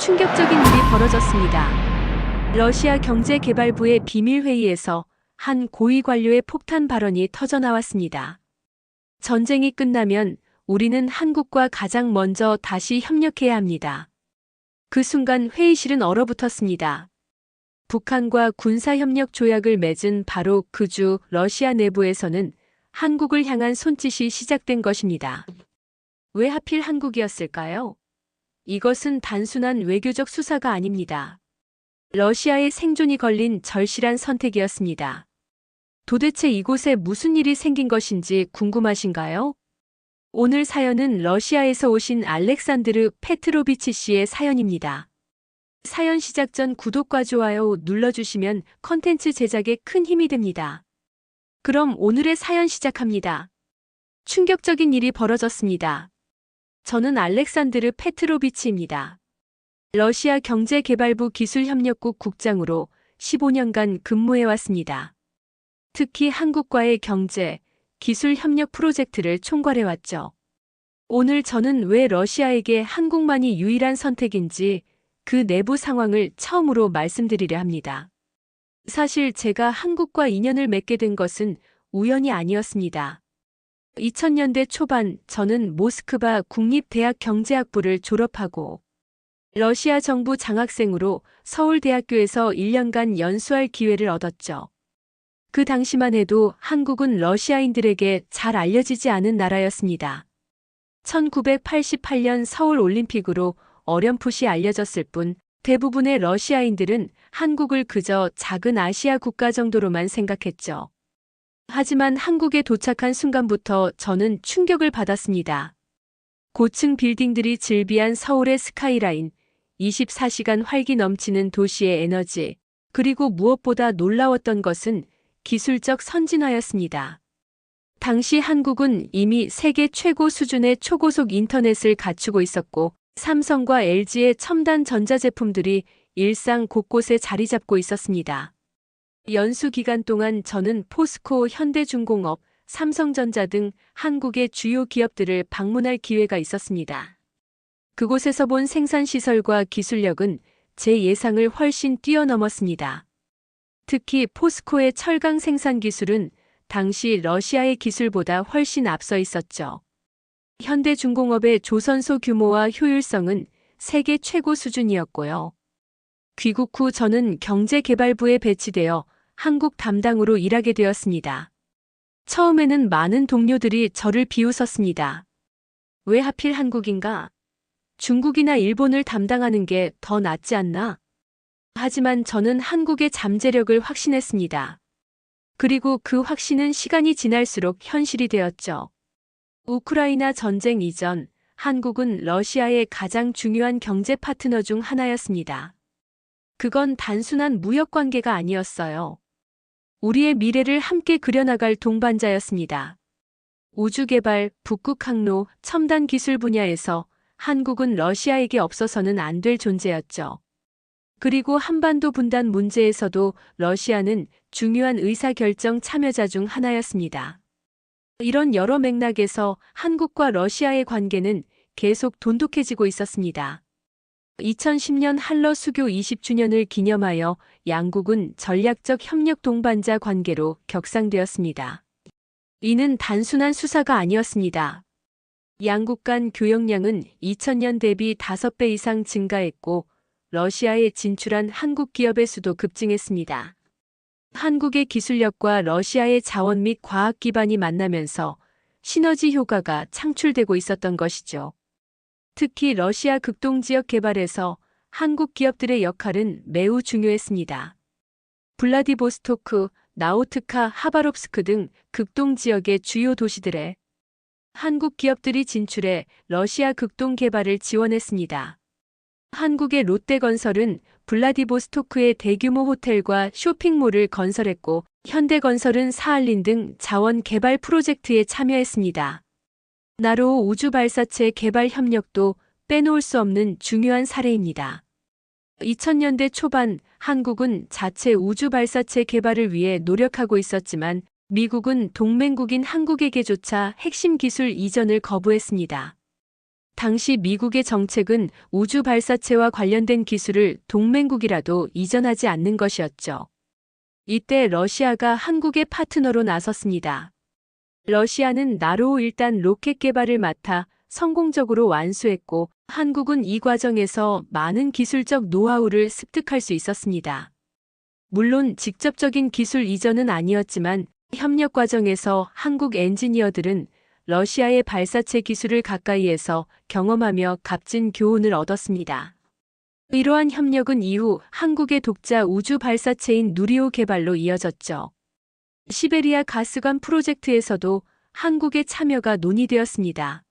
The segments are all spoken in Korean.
충격적인 일이 벌어졌습니다. 러시아 경제개발부의 비밀회의에서 한 고위 관료의 폭탄 발언이 터져나왔습니다. 전쟁이 끝나면 우리는 한국과 가장 먼저 다시 협력해야 합니다. 그 순간 회의실은 얼어붙었습니다. 북한과 군사협력 조약을 맺은 바로 그 주 러시아 내부에서는 한국을 향한 손짓이 시작된 것입니다. 왜 하필 한국이었을까요? 이것은 단순한 외교적 수사가 아닙니다. 러시아의 생존이 걸린 절실한 선택이었습니다. 도대체 이곳에 무슨 일이 생긴 것인지 궁금하신가요? 오늘 사연은 러시아에서 오신 알렉산드르 페트로비치 씨의 사연입니다. 사연 시작 전 구독과 좋아요 눌러주시면 컨텐츠 제작에 큰 힘이 됩니다. 그럼 오늘의 사연 시작합니다. 충격적인 일이 벌어졌습니다. 저는 알렉산드르 페트로비치입니다. 러시아 경제개발부 기술협력국 국장으로 15년간 근무해왔습니다. 특히 한국과의 경제, 기술협력 프로젝트를 총괄해왔죠. 오늘 저는 왜 러시아에게 한국만이 유일한 선택인지 그 내부 상황을 처음으로 말씀드리려 합니다. 사실 제가 한국과 인연을 맺게 된 것은 우연이 아니었습니다. 2000년대 초반 저는 모스크바 국립대학 경제학부를 졸업하고 러시아 정부 장학생으로 서울대학교에서 1년간 연수할 기회를 얻었죠. 그 당시만 해도 한국은 러시아인들에게 잘 알려지지 않은 나라였습니다. 1988년 서울 올림픽으로 어렴풋이 알려졌을 뿐 대부분의 러시아인들은 한국을 그저 작은 아시아 국가 정도로만 생각했죠. 하지만 한국에 도착한 순간부터 저는 충격을 받았습니다. 고층 빌딩들이 즐비한 서울의 스카이라인, 24시간 활기 넘치는 도시의 에너지, 그리고 무엇보다 놀라웠던 것은 기술적 선진화였습니다. 당시 한국은 이미 세계 최고 수준의 초고속 인터넷을 갖추고 있었고 삼성과 LG의 첨단 전자제품들이 일상 곳곳에 자리 잡고 있었습니다. 연수 기간 동안 저는 포스코, 현대중공업, 삼성전자 등 한국의 주요 기업들을 방문할 기회가 있었습니다. 그곳에서 본 생산시설과 기술력은 제 예상을 훨씬 뛰어넘었습니다. 특히 포스코의 철강 생산 기술은 당시 러시아의 기술보다 훨씬 앞서 있었죠. 현대중공업의 조선소 규모와 효율성은 세계 최고 수준이었고요. 귀국 후 저는 경제개발부에 배치되어 한국 담당으로 일하게 되었습니다. 처음에는 많은 동료들이 저를 비웃었습니다. 왜 하필 한국인가? 중국이나 일본을 담당하는 게 더 낫지 않나? 하지만 저는 한국의 잠재력을 확신했습니다. 그리고 그 확신은 시간이 지날수록 현실이 되었죠. 우크라이나 전쟁 이전, 한국은 러시아의 가장 중요한 경제 파트너 중 하나였습니다. 그건 단순한 무역 관계가 아니었어요. 우리의 미래를 함께 그려나갈 동반자였습니다. 우주개발, 북극항로, 첨단 기술 분야에서 한국은 러시아에게 없어서는 안 될 존재였죠. 그리고 한반도 분단 문제에서도 러시아는 중요한 의사결정 참여자 중 하나였습니다. 이런 여러 맥락에서 한국과 러시아의 관계는 계속 돈독해지고 있었습니다. 2010년 한러 수교 20주년을 기념하여 양국은 전략적 협력 동반자 관계로 격상되었습니다. 이는 단순한 수사가 아니었습니다. 양국 간 교역량은 2000년 대비 5배 이상 증가했고 러시아에 진출한 한국 기업의 수도 급증했습니다. 한국의 기술력과 러시아의 자원 및 과학 기반이 만나면서 시너지 효과가 창출되고 있었던 것이죠. 특히 러시아 극동 지역 개발에서 한국 기업들의 역할은 매우 중요했습니다. 블라디보스토크, 나우트카, 하바롭스크 등 극동 지역의 주요 도시들에 한국 기업들이 진출해 러시아 극동 개발을 지원했습니다. 한국의 롯데건설은 블라디보스토크의 대규모 호텔과 쇼핑몰을 건설했고 현대건설은 사할린 등 자원 개발 프로젝트에 참여했습니다. 나로호 우주발사체 개발 협력도 빼놓을 수 없는 중요한 사례입니다. 2000년대 초반 한국은 자체 우주발사체 개발을 위해 노력하고 있었지만 미국은 동맹국인 한국에게조차 핵심 기술 이전을 거부했습니다. 당시 미국의 정책은 우주 발사체와 관련된 기술을 동맹국이라도 이전하지 않는 것이었죠. 이때 러시아가 한국의 파트너로 나섰습니다. 러시아는 나로호 1단 로켓 개발을 맡아 성공적으로 완수했고 한국은 이 과정에서 많은 기술적 노하우를 습득할 수 있었습니다. 물론 직접적인 기술 이전은 아니었지만 협력 과정에서 한국 엔지니어들은 러시아의 발사체 기술을 가까이에서 경험하며 값진 교훈을 얻었습니다. 이러한 협력은 이후 한국의 독자 우주 발사체인 누리호 개발로 이어졌죠. 시베리아 가스관 프로젝트에서도 한국의 참여가 논의되었습니다.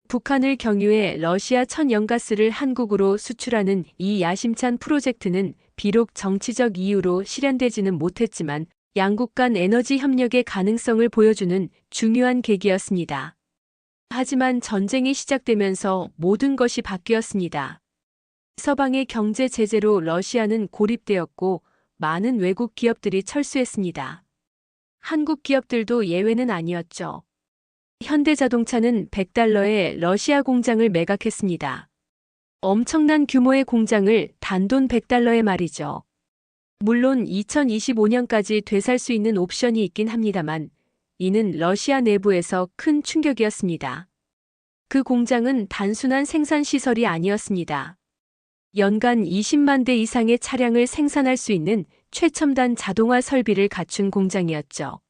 북한을 경유해 러시아 천연가스를 한국으로 수출하는 이 야심찬 프로젝트는 비록 정치적 이유로 실현되지는 못했지만 양국 간 에너지 협력의 가능성을 보여주는 중요한 계기였습니다. 하지만 전쟁이 시작되면서 모든 것이 바뀌었습니다. 서방의 경제 제재로 러시아는 고립되었고 많은 외국 기업들이 철수했습니다. 한국 기업들도 예외는 아니었죠. 현대자동차는 $100에 러시아 공장을 매각했습니다. 엄청난 규모의 공장을 단돈 $100에 말이죠. 물론 2025년까지 되살 수 있는 옵션이 있긴 합니다만 이는 러시아 내부에서 큰 충격이었습니다. 그 공장은 단순한 생산 시설이 아니었습니다. 연간 20만 대 이상의 차량을 생산할 수 있는 최첨단 자동화 설비를 갖춘 공장이었죠.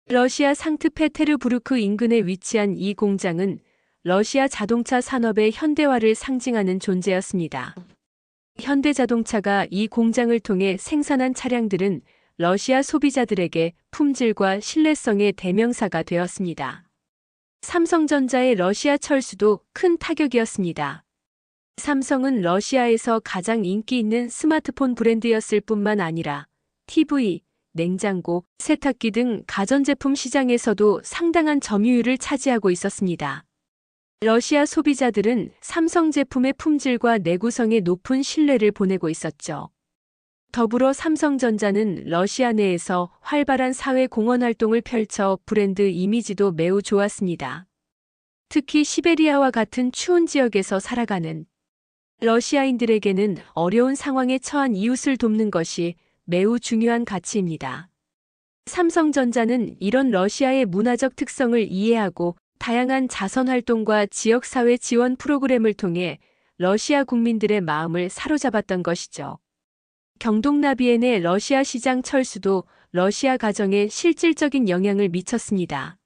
러시아 상트페테르부르크 인근에 위치한 이 공장은 러시아 자동차 산업의 현대화를 상징하는 존재였습니다. 현대자동차가 이 공장을 통해 생산한 차량들은 러시아 소비자들에게 품질과 신뢰성의 대명사가 되었습니다. 삼성전자의 러시아 철수도 큰 타격이었습니다. 삼성은 러시아에서 가장 인기 있는 스마트폰 브랜드였을 뿐만 아니라 TV, 냉장고, 세탁기 등 가전제품 시장에서도 상당한 점유율을 차지하고 있었습니다. 러시아 소비자들은 삼성 제품의 품질과 내구성에 높은 신뢰를 보내고 있었죠. 더불어 삼성전자는 러시아 내에서 활발한 사회 공헌 활동을 펼쳐 브랜드 이미지도 매우 좋았습니다. 특히 시베리아와 같은 추운 지역에서 살아가는 러시아인들에게는 어려운 상황에 처한 이웃을 돕는 것이 매우 중요한 가치입니다. 삼성전자는 이런 러시아의 문화적 특성을 이해하고 다양한 자선활동과 지역사회 지원 프로그램을 통해 러시아 국민들의 마음을 사로잡았던 것이죠. 경동나비엔의 러시아 시장 철수도 러시아 가정에 실질적인 영향을 미쳤습니다.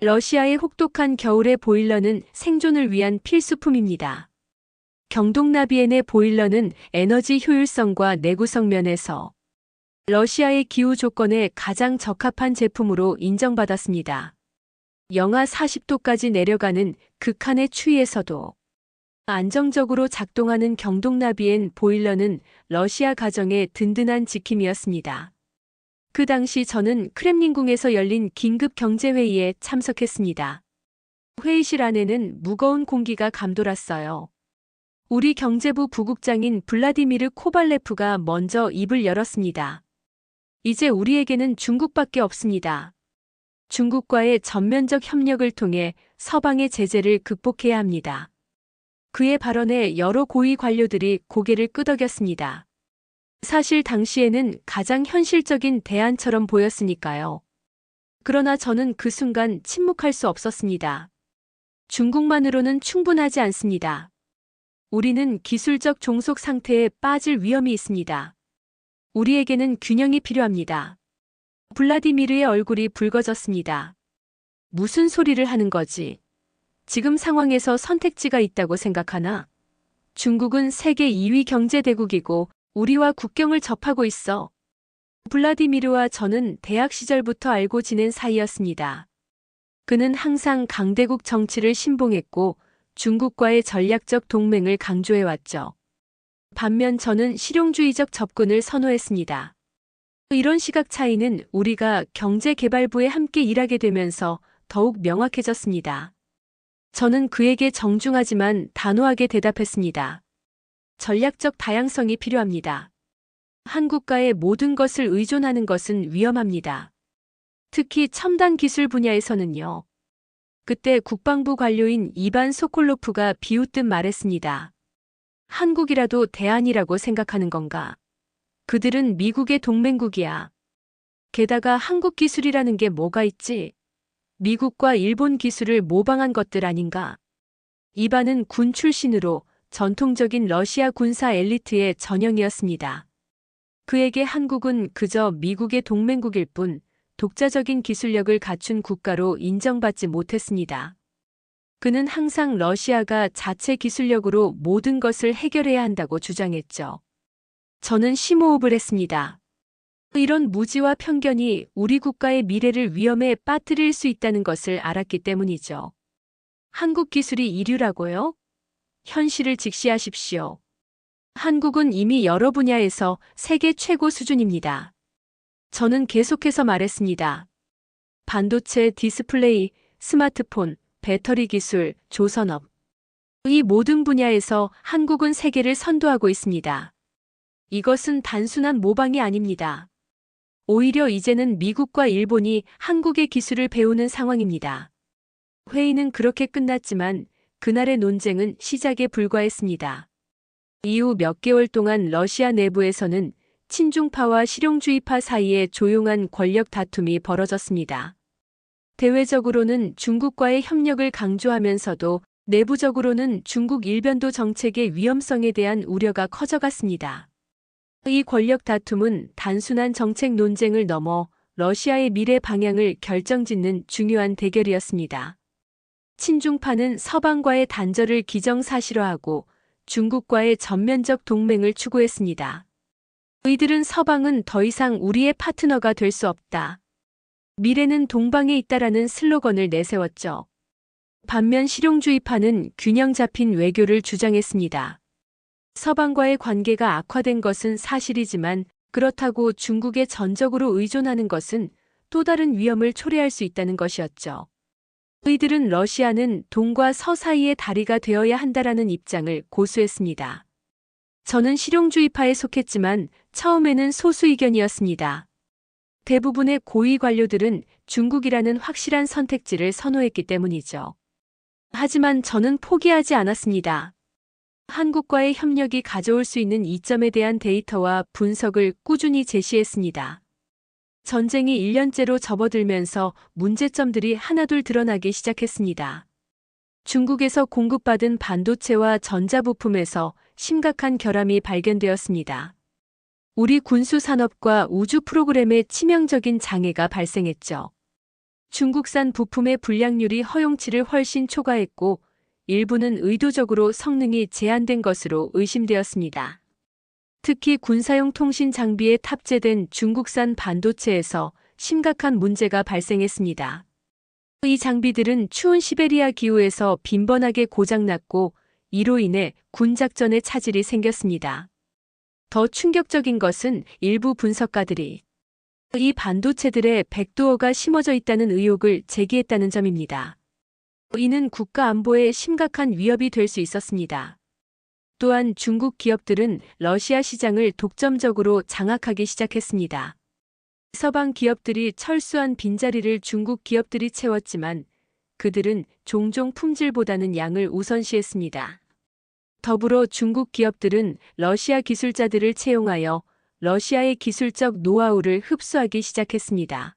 러시아의 혹독한 겨울의 보일러는 생존을 위한 필수품입니다. 경동나비엔의 보일러는 에너지 효율성과 내구성 면에서 러시아의 기후 조건에 가장 적합한 제품으로 인정받았습니다. 영하 40도까지 내려가는 극한의 추위에서도 안정적으로 작동하는 경동나비엔 보일러는 러시아 가정의 든든한 지킴이였습니다. 그 당시 저는 크렘린궁에서 열린 긴급 경제회의에 참석했습니다. 회의실 안에는 무거운 공기가 감돌았어요. 우리 경제부 부국장인 블라디미르 코발레프가 먼저 입을 열었습니다. 이제 우리에게는 중국밖에 없습니다. 중국과의 전면적 협력을 통해 서방의 제재를 극복해야 합니다. 그의 발언에 여러 고위 관료들이 고개를 끄덕였습니다. 사실 당시에는 가장 현실적인 대안처럼 보였으니까요. 그러나 저는 그 순간 침묵할 수 없었습니다. 중국만으로는 충분하지 않습니다. 우리는 기술적 종속 상태에 빠질 위험이 있습니다. 우리에게는 균형이 필요합니다. 블라디미르의 얼굴이 붉어졌습니다. 무슨 소리를 하는 거지? 지금 상황에서 선택지가 있다고 생각하나? 중국은 세계 2위 경제대국이고 우리와 국경을 접하고 있어. 블라디미르와 저는 대학 시절부터 알고 지낸 사이였습니다. 그는 항상 강대국 정치를 신봉했고 중국과의 전략적 동맹을 강조해왔죠. 반면 저는 실용주의적 접근을 선호했습니다. 이런 시각 차이는 우리가 경제개발부에 함께 일하게 되면서 더욱 명확해졌습니다. 저는 그에게 정중하지만 단호하게 대답했습니다. 전략적 다양성이 필요합니다. 한국과의 모든 것을 의존하는 것은 위험합니다. 특히 첨단 기술 분야에서는요. 그때 국방부 관료인 이반 소콜로프가 비웃듯 말했습니다. 한국이라도 대안이라고 생각하는 건가? 그들은 미국의 동맹국이야. 게다가 한국 기술이라는 게 뭐가 있지? 미국과 일본 기술을 모방한 것들 아닌가? 이반은 군 출신으로 전통적인 러시아 군사 엘리트의 전형이었습니다. 그에게 한국은 그저 미국의 동맹국일 뿐 독자적인 기술력을 갖춘 국가로 인정받지 못했습니다. 그는 항상 러시아가 자체 기술력으로 모든 것을 해결해야 한다고 주장했죠. 저는 심호흡을 했습니다. 이런 무지와 편견이 우리 국가의 미래를 위험에 빠뜨릴 수 있다는 것을 알았기 때문이죠. 한국 기술이 이류라고요? 현실을 직시하십시오. 한국은 이미 여러 분야에서 세계 최고 수준입니다. 저는 계속해서 말했습니다. 반도체, 디스플레이, 스마트폰, 배터리 기술, 조선업. 이 모든 분야에서 한국은 세계를 선도하고 있습니다. 이것은 단순한 모방이 아닙니다. 오히려 이제는 미국과 일본이 한국의 기술을 배우는 상황입니다. 회의는 그렇게 끝났지만 그날의 논쟁은 시작에 불과했습니다. 이후 몇 개월 동안 러시아 내부에서는 친중파와 실용주의파 사이에 조용한 권력 다툼이 벌어졌습니다. 대외적으로는 중국과의 협력을 강조하면서도 내부적으로는 중국 일변도 정책의 위험성에 대한 우려가 커져갔습니다. 이 권력 다툼은 단순한 정책 논쟁을 넘어 러시아의 미래 방향을 결정짓는 중요한 대결이었습니다. 친중파는 서방과의 단절을 기정사실화하고 중국과의 전면적 동맹을 추구했습니다. 이들은 서방은 더 이상 우리의 파트너가 될 수 없다. 미래는 동방에 있다라는 슬로건을 내세웠죠. 반면 실용주의파는 균형 잡힌 외교를 주장했습니다. 서방과의 관계가 악화된 것은 사실이지만 그렇다고 중국에 전적으로 의존하는 것은 또 다른 위험을 초래할 수 있다는 것이었죠. 이들은 러시아는 동과 서 사이의 다리가 되어야 한다라는 입장을 고수했습니다. 저는 실용주의파에 속했지만 처음에는 소수 의견이었습니다. 대부분의 고위 관료들은 중국이라는 확실한 선택지를 선호했기 때문이죠. 하지만 저는 포기하지 않았습니다. 한국과의 협력이 가져올 수 있는 이점에 대한 데이터와 분석을 꾸준히 제시했습니다. 전쟁이 1년째로 접어들면서 문제점들이 하나둘 드러나기 시작했습니다. 중국에서 공급받은 반도체와 전자부품에서 심각한 결함이 발견되었습니다. 우리 군수산업과 우주 프로그램에 치명적인 장애가 발생했죠. 중국산 부품의 불량률이 허용치를 훨씬 초과했고 일부는 의도적으로 성능이 제한된 것으로 의심되었습니다. 특히 군사용 통신 장비에 탑재된 중국산 반도체에서 심각한 문제가 발생했습니다. 이 장비들은 추운 시베리아 기후에서 빈번하게 고장났고 이로 인해 군작전에 차질이 생겼습니다. 더 충격적인 것은 일부 분석가들이 이 반도체들에 백도어가 심어져 있다는 의혹을 제기했다는 점입니다. 이는 국가 안보에 심각한 위협이 될 수 있었습니다. 또한 중국 기업들은 러시아 시장을 독점적으로 장악하기 시작했습니다. 서방 기업들이 철수한 빈자리를 중국 기업들이 채웠지만 그들은 종종 품질보다는 양을 우선시했습니다. 더불어 중국 기업들은 러시아 기술자들을 채용하여 러시아의 기술적 노하우를 흡수하기 시작했습니다.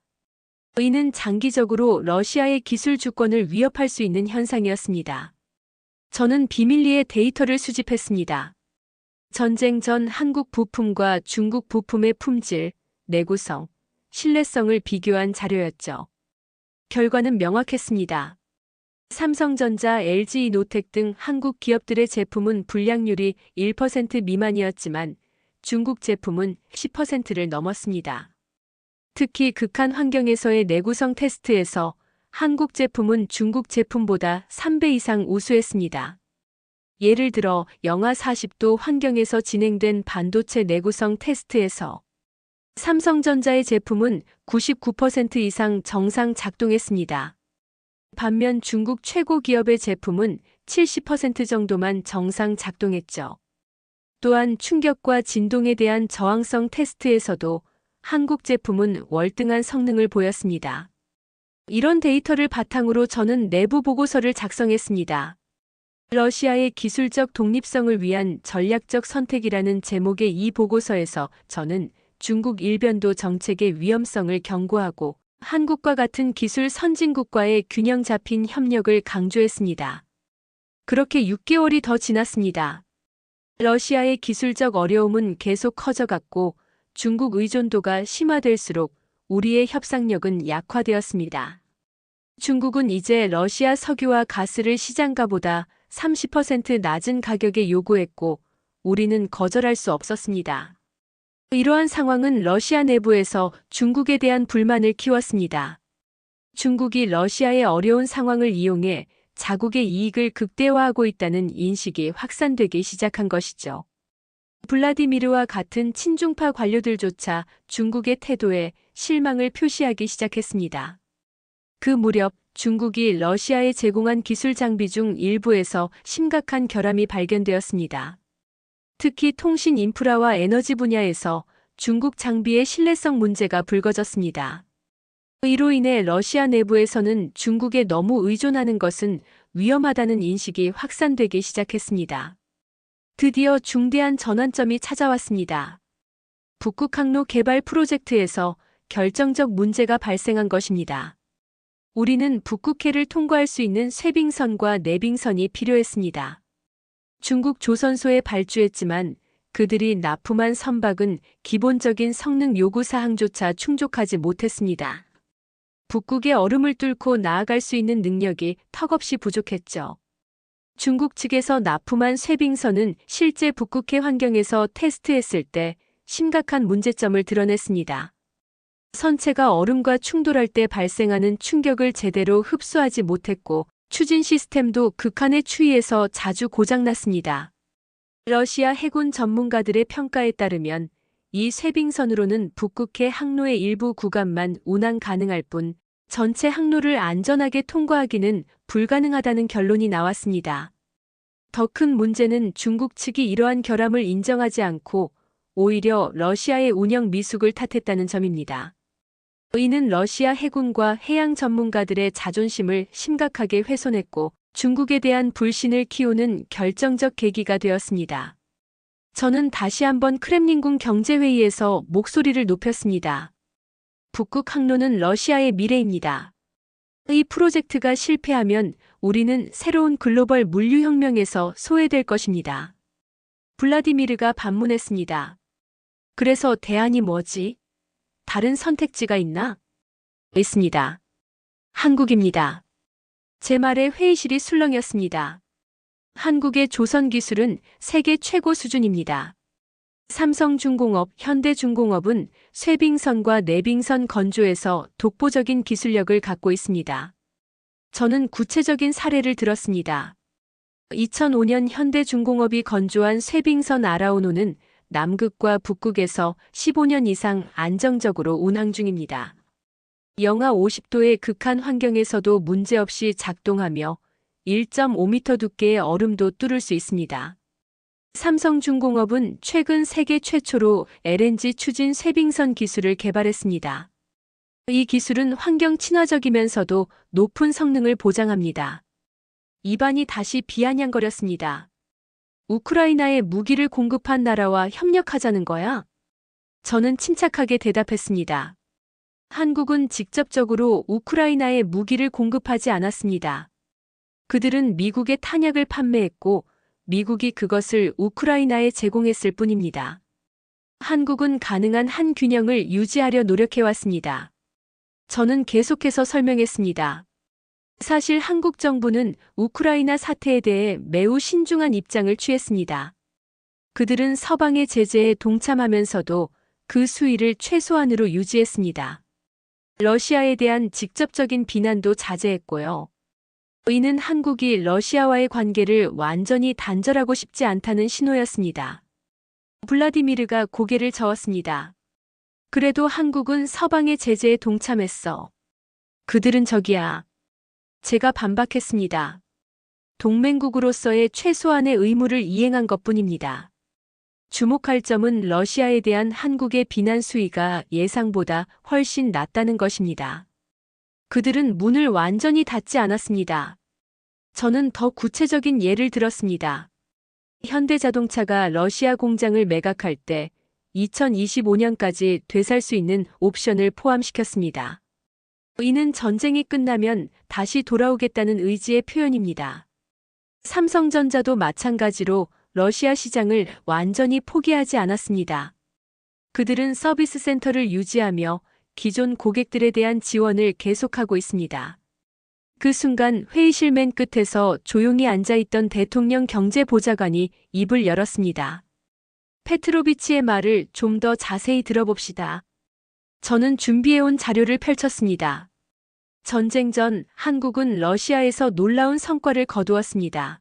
이는 장기적으로 러시아의 기술 주권을 위협할 수 있는 현상이었습니다. 저는 비밀리에 데이터를 수집했습니다. 전쟁 전 한국 부품과 중국 부품의 품질, 내구성, 신뢰성을 비교한 자료였죠. 결과는 명확했습니다. 삼성전자, LG이노텍 등 한국 기업들의 제품은 불량률이 1% 미만이었지만 중국 제품은 10%를 넘었습니다. 특히 극한 환경에서의 내구성 테스트에서 한국 제품은 중국 제품보다 3배 이상 우수했습니다. 예를 들어 영하 40도 환경에서 진행된 반도체 내구성 테스트에서 삼성전자의 제품은 99% 이상 정상 작동했습니다. 반면 중국 최고 기업의 제품은 70% 정도만 정상 작동했죠. 또한 충격과 진동에 대한 저항성 테스트에서도 한국 제품은 월등한 성능을 보였습니다. 이런 데이터를 바탕으로 저는 내부 보고서를 작성했습니다. 러시아의 기술적 독립성을 위한 전략적 선택이라는 제목의 이 보고서에서 저는 중국 일변도 정책의 위험성을 경고하고 한국과 같은 기술 선진국과의 균형 잡힌 협력을 강조했습니다. 그렇게 6개월이 더 지났습니다. 러시아의 기술적 어려움은 계속 커져갔고 중국 의존도가 심화될수록 우리의 협상력은 약화되었습니다. 중국은 이제 러시아 석유와 가스를 시장가보다 30% 낮은 가격에 요구했고 우리는 거절할 수 없었습니다. 이러한 상황은 러시아 내부에서 중국에 대한 불만을 키웠습니다. 중국이 러시아의 어려운 상황을 이용해 자국의 이익을 극대화하고 있다는 인식이 확산되기 시작한 것이죠. 블라디미르와 같은 친중파 관료들조차 중국의 태도에 실망을 표시하기 시작했습니다. 그 무렵 중국이 러시아에 제공한 기술 장비 중 일부에서 심각한 결함이 발견되었습니다. 특히 통신 인프라와 에너지 분야에서 중국 장비의 신뢰성 문제가 불거졌습니다. 이로 인해 러시아 내부에서는 중국에 너무 의존하는 것은 위험하다는 인식이 확산되기 시작했습니다. 드디어 중대한 전환점이 찾아왔습니다. 북극 항로 개발 프로젝트에서 결정적 문제가 발생한 것입니다. 우리는 북극해를 통과할 수 있는 쇄빙선과 내빙선이 필요했습니다. 중국 조선소에 발주했지만 그들이 납품한 선박은 기본적인 성능 요구 사항조차 충족하지 못했습니다. 북극의 얼음을 뚫고 나아갈 수 있는 능력이 턱없이 부족했죠. 중국 측에서 납품한 쇄빙선은 실제 북극해 환경에서 테스트했을 때 심각한 문제점을 드러냈습니다. 선체가 얼음과 충돌할 때 발생하는 충격을 제대로 흡수하지 못했고 추진 시스템도 극한의 추위에서 자주 고장났습니다. 러시아 해군 전문가들의 평가에 따르면 이 쇄빙선으로는 북극해 항로의 일부 구간만 운항 가능할 뿐 전체 항로를 안전하게 통과하기는 불가능하다는 결론이 나왔습니다. 더 큰 문제는 중국 측이 이러한 결함을 인정하지 않고 오히려 러시아의 운영 미숙을 탓했다는 점입니다. 이는 러시아 해군과 해양 전문가들의 자존심을 심각하게 훼손했고 중국에 대한 불신을 키우는 결정적 계기가 되었습니다. 저는 다시 한번 크렘린궁 경제회의에서 목소리를 높였습니다. 북극 항로는 러시아의 미래입니다. 이 프로젝트가 실패하면 우리는 새로운 글로벌 물류혁명에서 소외될 것입니다. 블라디미르가 반문했습니다. 그래서 대안이 뭐지? 다른 선택지가 있나? 있습니다. 한국입니다. 제 말에 회의실이 술렁였습니다. 한국의 조선 기술은 세계 최고 수준입니다. 삼성중공업, 현대중공업은 쇄빙선과 내빙선 건조에서 독보적인 기술력을 갖고 있습니다. 저는 구체적인 사례를 들었습니다. 2005년 현대중공업이 건조한 쇄빙선 아라오노는 남극과 북극에서 15년 이상 안정적으로 운항 중입니다. 영하 50도의 극한 환경에서도 문제없이 작동하며 1.5m 두께의 얼음도 뚫을 수 있습니다. 삼성중공업은 최근 세계 최초로 LNG 추진 쇄빙선 기술을 개발했습니다. 이 기술은 환경 친화적이면서도 높은 성능을 보장합니다. 입안이 다시 비아냥거렸습니다. 우크라이나에 무기를 공급한 나라와 협력하자는 거야? 저는 침착하게 대답했습니다. 한국은 직접적으로 우크라이나에 무기를 공급하지 않았습니다. 그들은 미국에 탄약을 판매했고 미국이 그것을 우크라이나에 제공했을 뿐입니다. 한국은 가능한 한 균형을 유지하려 노력해왔습니다. 저는 계속해서 설명했습니다. 사실 한국 정부는 우크라이나 사태에 대해 매우 신중한 입장을 취했습니다. 그들은 서방의 제재에 동참하면서도 그 수위를 최소한으로 유지했습니다. 러시아에 대한 직접적인 비난도 자제했고요. 이는 한국이 러시아와의 관계를 완전히 단절하고 싶지 않다는 신호였습니다. 블라디미르가 고개를 저었습니다. 그래도 한국은 서방의 제재에 동참했어. 그들은 적이야. 제가 반박했습니다. 동맹국으로서의 최소한의 의무를 이행한 것뿐입니다. 주목할 점은 러시아에 대한 한국의 비난 수위가 예상보다 훨씬 낮다는 것입니다. 그들은 문을 완전히 닫지 않았습니다. 저는 더 구체적인 예를 들었습니다. 현대자동차가 러시아 공장을 매각할 때 2025년까지 되살 수 있는 옵션을 포함시켰습니다. 이는 전쟁이 끝나면 다시 돌아오겠다는 의지의 표현입니다. 삼성전자도 마찬가지로 러시아 시장을 완전히 포기하지 않았습니다. 그들은 서비스 센터를 유지하며 기존 고객들에 대한 지원을 계속하고 있습니다. 그 순간 회의실 맨 끝에서 조용히 앉아있던 대통령 경제보좌관이 입을 열었습니다. 페트로비치의 말을 좀 더 자세히 들어봅시다. 저는 준비해온 자료를 펼쳤습니다. 전쟁 전 한국은 러시아에서 놀라운 성과를 거두었습니다.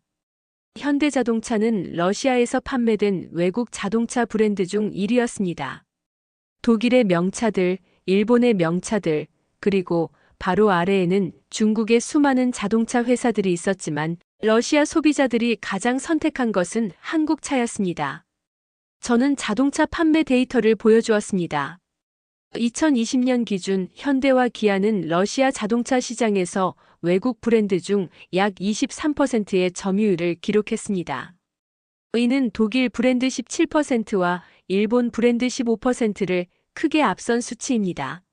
현대자동차는 러시아에서 판매된 외국 자동차 브랜드 중 1위였습니다. 독일의 명차들, 일본의 명차들, 그리고 바로 아래에는 중국의 수많은 자동차 회사들이 있었지만 러시아 소비자들이 가장 선택한 것은 한국 차였습니다. 저는 자동차 판매 데이터를 보여주었습니다. 2020년 기준 현대와 기아는 러시아 자동차 시장에서 외국 브랜드 중 약 23%의 점유율을 기록했습니다. 이는 독일 브랜드 17%와 일본 브랜드 15%를 크게 앞선 수치입니다.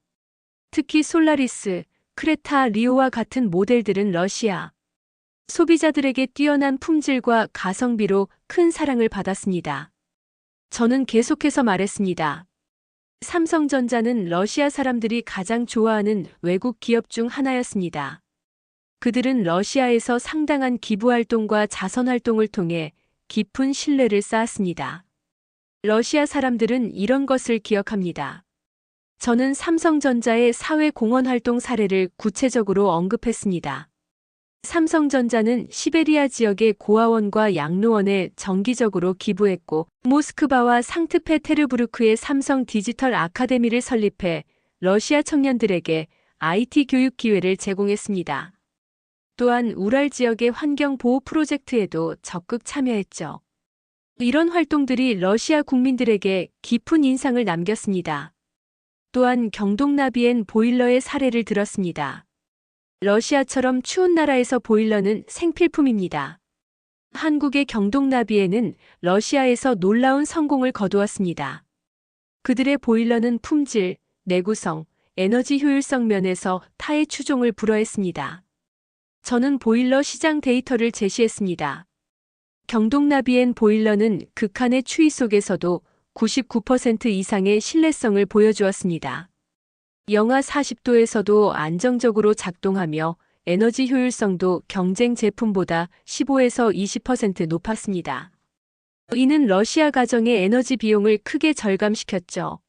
특히 솔라리스, 크레타 리오와 같은 모델들은 러시아 소비자들에게 뛰어난 품질과 가성비로 큰 사랑을 받았습니다. 저는 계속해서 말했습니다. 삼성전자는 러시아 사람들이 가장 좋아하는 외국 기업 중 하나였습니다. 그들은 러시아에서 상당한 기부활동과 자선활동을 통해 깊은 신뢰를 쌓았습니다. 러시아 사람들은 이런 것을 기억합니다. 저는 삼성전자의 사회공헌활동 사례를 구체적으로 언급했습니다. 삼성전자는 시베리아 지역의 고아원과 양로원에 정기적으로 기부했고 모스크바와 상트페테르부르크의 삼성 디지털 아카데미를 설립해 러시아 청년들에게 IT 교육 기회를 제공했습니다. 또한 우랄 지역의 환경 보호 프로젝트에도 적극 참여했죠. 이런 활동들이 러시아 국민들에게 깊은 인상을 남겼습니다. 또한 경동나비엔 보일러의 사례를 들었습니다. 러시아처럼 추운 나라에서 보일러는 생필품입니다. 한국의 경동나비에는 러시아에서 놀라운 성공을 거두었습니다. 그들의 보일러는 품질, 내구성, 에너지 효율성 면에서 타의 추종을 불허했습니다. 저는 보일러 시장 데이터를 제시했습니다. 경동나비엔 보일러는 극한의 추위 속에서도 99% 이상의 신뢰성을 보여주었습니다. 영하 40도에서도 안정적으로 작동하며 에너지 효율성도 경쟁 제품보다 15에서 20% 높았습니다. 이는 러시아 가정의 에너지 비용을 크게 절감시켰죠.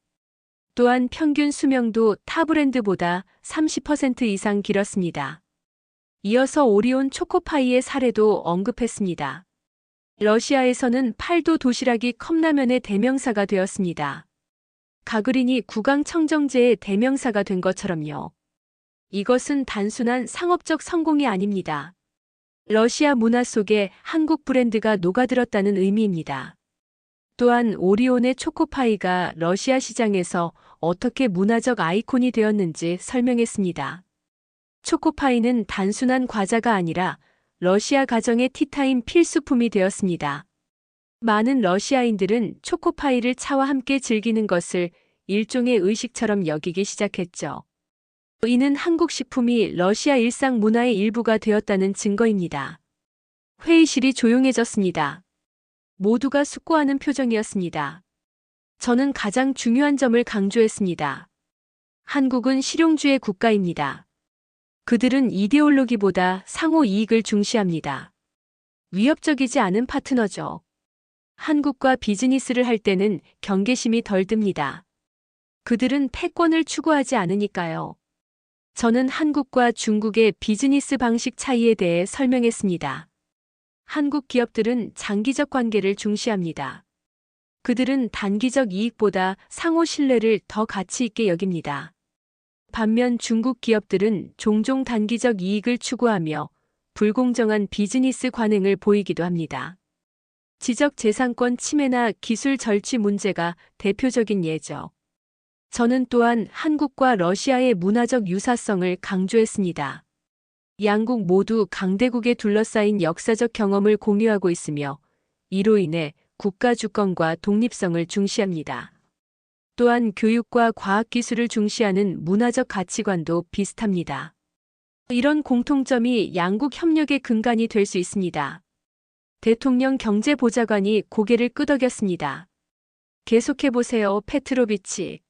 또한 평균 수명도 타 브랜드보다 30% 이상 길었습니다. 이어서 오리온 초코파이의 사례도 언급했습니다. 러시아에서는 8도 도시락이 컵라면의 대명사가 되었습니다. 가그린이 구강 청정제의 대명사가 된 것처럼요. 이것은 단순한 상업적 성공이 아닙니다. 러시아 문화 속에 한국 브랜드가 녹아들었다는 의미입니다. 또한 오리온의 초코파이가 러시아 시장에서 어떻게 문화적 아이콘이 되었는지 설명했습니다. 초코파이는 단순한 과자가 아니라 러시아 가정의 티타임 필수품이 되었습니다. 많은 러시아인들은 초코파이를 차와 함께 즐기는 것을 일종의 의식처럼 여기기 시작했죠. 이는 한국 식품이 러시아 일상 문화의 일부가 되었다는 증거입니다. 회의실이 조용해졌습니다. 모두가 숙고하는 표정이었습니다. 저는 가장 중요한 점을 강조했습니다. 한국은 실용주의 국가입니다. 그들은 이데올로기보다 상호 이익을 중시합니다. 위협적이지 않은 파트너죠. 한국과 비즈니스를 할 때는 경계심이 덜 듭니다. 그들은 패권을 추구하지 않으니까요. 저는 한국과 중국의 비즈니스 방식 차이에 대해 설명했습니다. 한국 기업들은 장기적 관계를 중시합니다. 그들은 단기적 이익보다 상호 신뢰를 더 가치 있게 여깁니다. 반면 중국 기업들은 종종 단기적 이익을 추구하며 불공정한 비즈니스 관행을 보이기도 합니다. 지적재산권 침해나 기술 절취 문제가 대표적인 예죠. 저는 또한 한국과 러시아의 문화적 유사성을 강조했습니다. 양국 모두 강대국에 둘러싸인 역사적 경험을 공유하고 있으며 이로 인해 국가 주권과 독립성을 중시합니다. 또한 교육과 과학기술을 중시하는 문화적 가치관도 비슷합니다. 이런 공통점이 양국 협력의 근간이 될 수 있습니다. 대통령 경제보좌관이 고개를 끄덕였습니다. 계속해보세요, 페트로비치.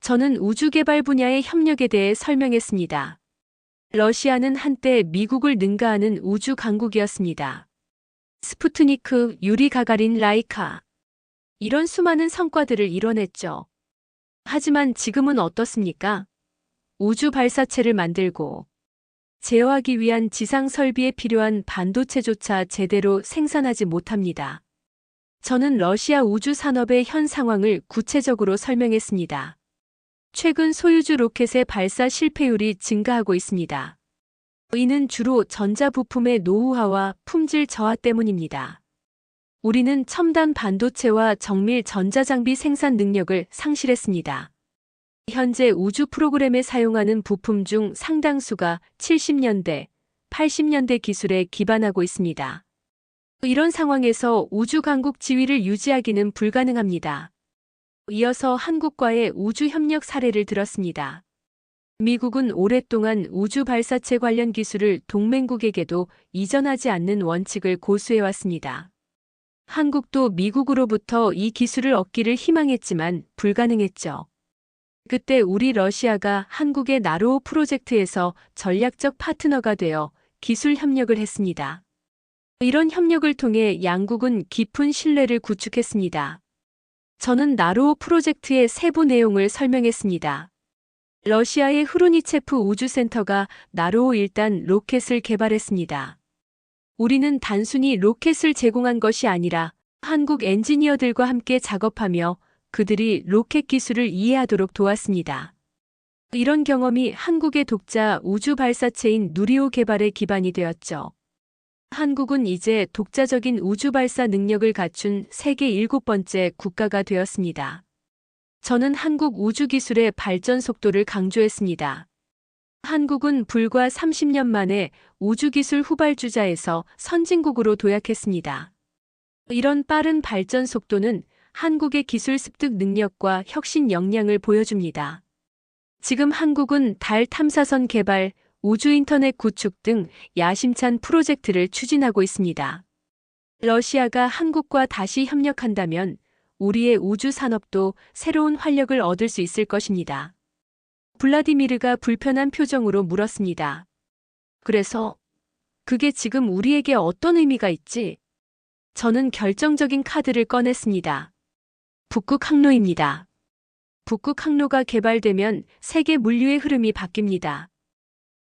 저는 우주개발 분야의 협력에 대해 설명했습니다. 러시아는 한때 미국을 능가하는 우주 강국이었습니다. 스푸트니크, 유리 가가린, 라이카. 이런 수많은 성과들을 이뤄냈죠. 하지만 지금은 어떻습니까? 우주 발사체를 만들고 제어하기 위한 지상 설비에 필요한 반도체조차 제대로 생산하지 못합니다. 저는 러시아 우주 산업의 현 상황을 구체적으로 설명했습니다. 최근 소유주 로켓의 발사 실패율이 증가하고 있습니다. 이는 주로 전자부품의 노후화와 품질 저하 때문입니다. 우리는 첨단 반도체와 정밀 전자장비 생산 능력을 상실했습니다. 현재 우주 프로그램에 사용하는 부품 중 상당수가 70년대, 80년대 기술에 기반하고 있습니다. 이런 상황에서 우주 강국 지위를 유지하기는 불가능합니다. 이어서 한국과의 우주 협력 사례를 들었습니다. 미국은 오랫동안 우주 발사체 관련 기술을 동맹국에게도 이전하지 않는 원칙을 고수해왔습니다. 한국도 미국으로부터 이 기술을 얻기를 희망했지만 불가능했죠. 그때 우리 러시아가 한국의 나로호 프로젝트에서 전략적 파트너가 되어 기술 협력을 했습니다. 이런 협력을 통해 양국은 깊은 신뢰를 구축했습니다. 저는 나로호 프로젝트의 세부 내용을 설명했습니다. 러시아의 흐루니체프 우주센터가 나로호 1단 로켓을 개발했습니다. 우리는 단순히 로켓을 제공한 것이 아니라 한국 엔지니어들과 함께 작업하며 그들이 로켓 기술을 이해하도록 도왔습니다. 이런 경험이 한국의 독자 우주 발사체인 누리호 개발의 기반이 되었죠. 한국은 이제 독자적인 우주 발사 능력을 갖춘 세계 7번째 국가가 되었습니다. 저는 한국 우주 기술의 발전 속도를 강조했습니다. 한국은 불과 30년 만에 우주기술 후발주자에서 선진국으로 도약했습니다. 이런 빠른 발전 속도는 한국의 기술 습득 능력과 혁신 역량을 보여줍니다. 지금 한국은 달 탐사선 개발, 우주 인터넷 구축 등 야심찬 프로젝트를 추진하고 있습니다. 러시아가 한국과 다시 협력한다면 우리의 우주 산업도 새로운 활력을 얻을 수 있을 것입니다. 블라디미르가 불편한 표정으로 물었습니다. 그래서 그게 지금 우리에게 어떤 의미가 있지? 저는 결정적인 카드를 꺼냈습니다. 북극 항로입니다. 북극 항로가 개발되면 세계 물류의 흐름이 바뀝니다.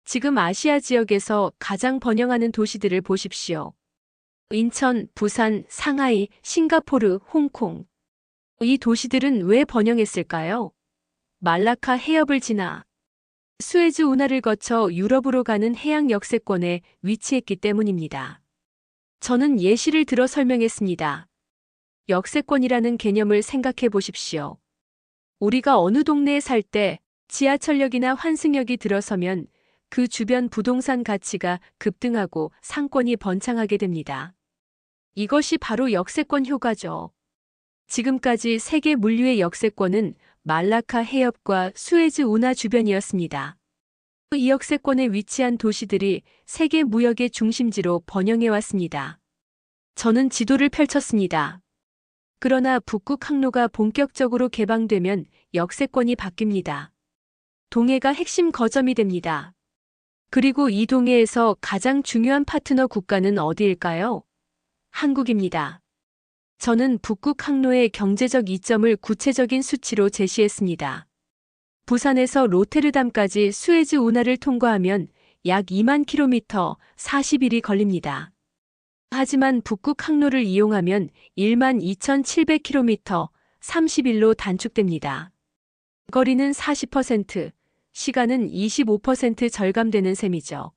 지금 아시아 지역에서 가장 번영하는 도시들을 보십시오. 인천, 부산, 상하이, 싱가포르, 홍콩. 이 도시들은 왜 번영했을까요? 말라카 해협을 지나 수에즈 운하를 거쳐 유럽으로 가는 해양 역세권에 위치했기 때문입니다. 저는 예시를 들어 설명했습니다. 역세권이라는 개념을 생각해 보십시오. 우리가 어느 동네에 살 때 지하철역이나 환승역이 들어서면 그 주변 부동산 가치가 급등하고 상권이 번창하게 됩니다. 이것이 바로 역세권 효과죠. 지금까지 세계 물류의 역세권은 말라카 해협과 수에즈 운하 주변이었습니다. 이 역세권에 위치한 도시들이 세계 무역의 중심지로 번영해왔습니다. 저는 지도를 펼쳤습니다. 그러나 북극 항로가 본격적으로 개방되면 역세권이 바뀝니다. 동해가 핵심 거점이 됩니다. 그리고 이 동해에서 가장 중요한 파트너 국가는 어디일까요? 한국입니다. 저는 북극 항로의 경제적 이점을 구체적인 수치로 제시했습니다. 부산에서 로테르담까지 수에즈 운하를 통과하면 약 2만 킬로미터 40일이 걸립니다. 하지만 북극 항로를 이용하면 1만 2,700km 30일로 단축됩니다. 거리는 40%, 시간은 25% 절감되는 셈이죠.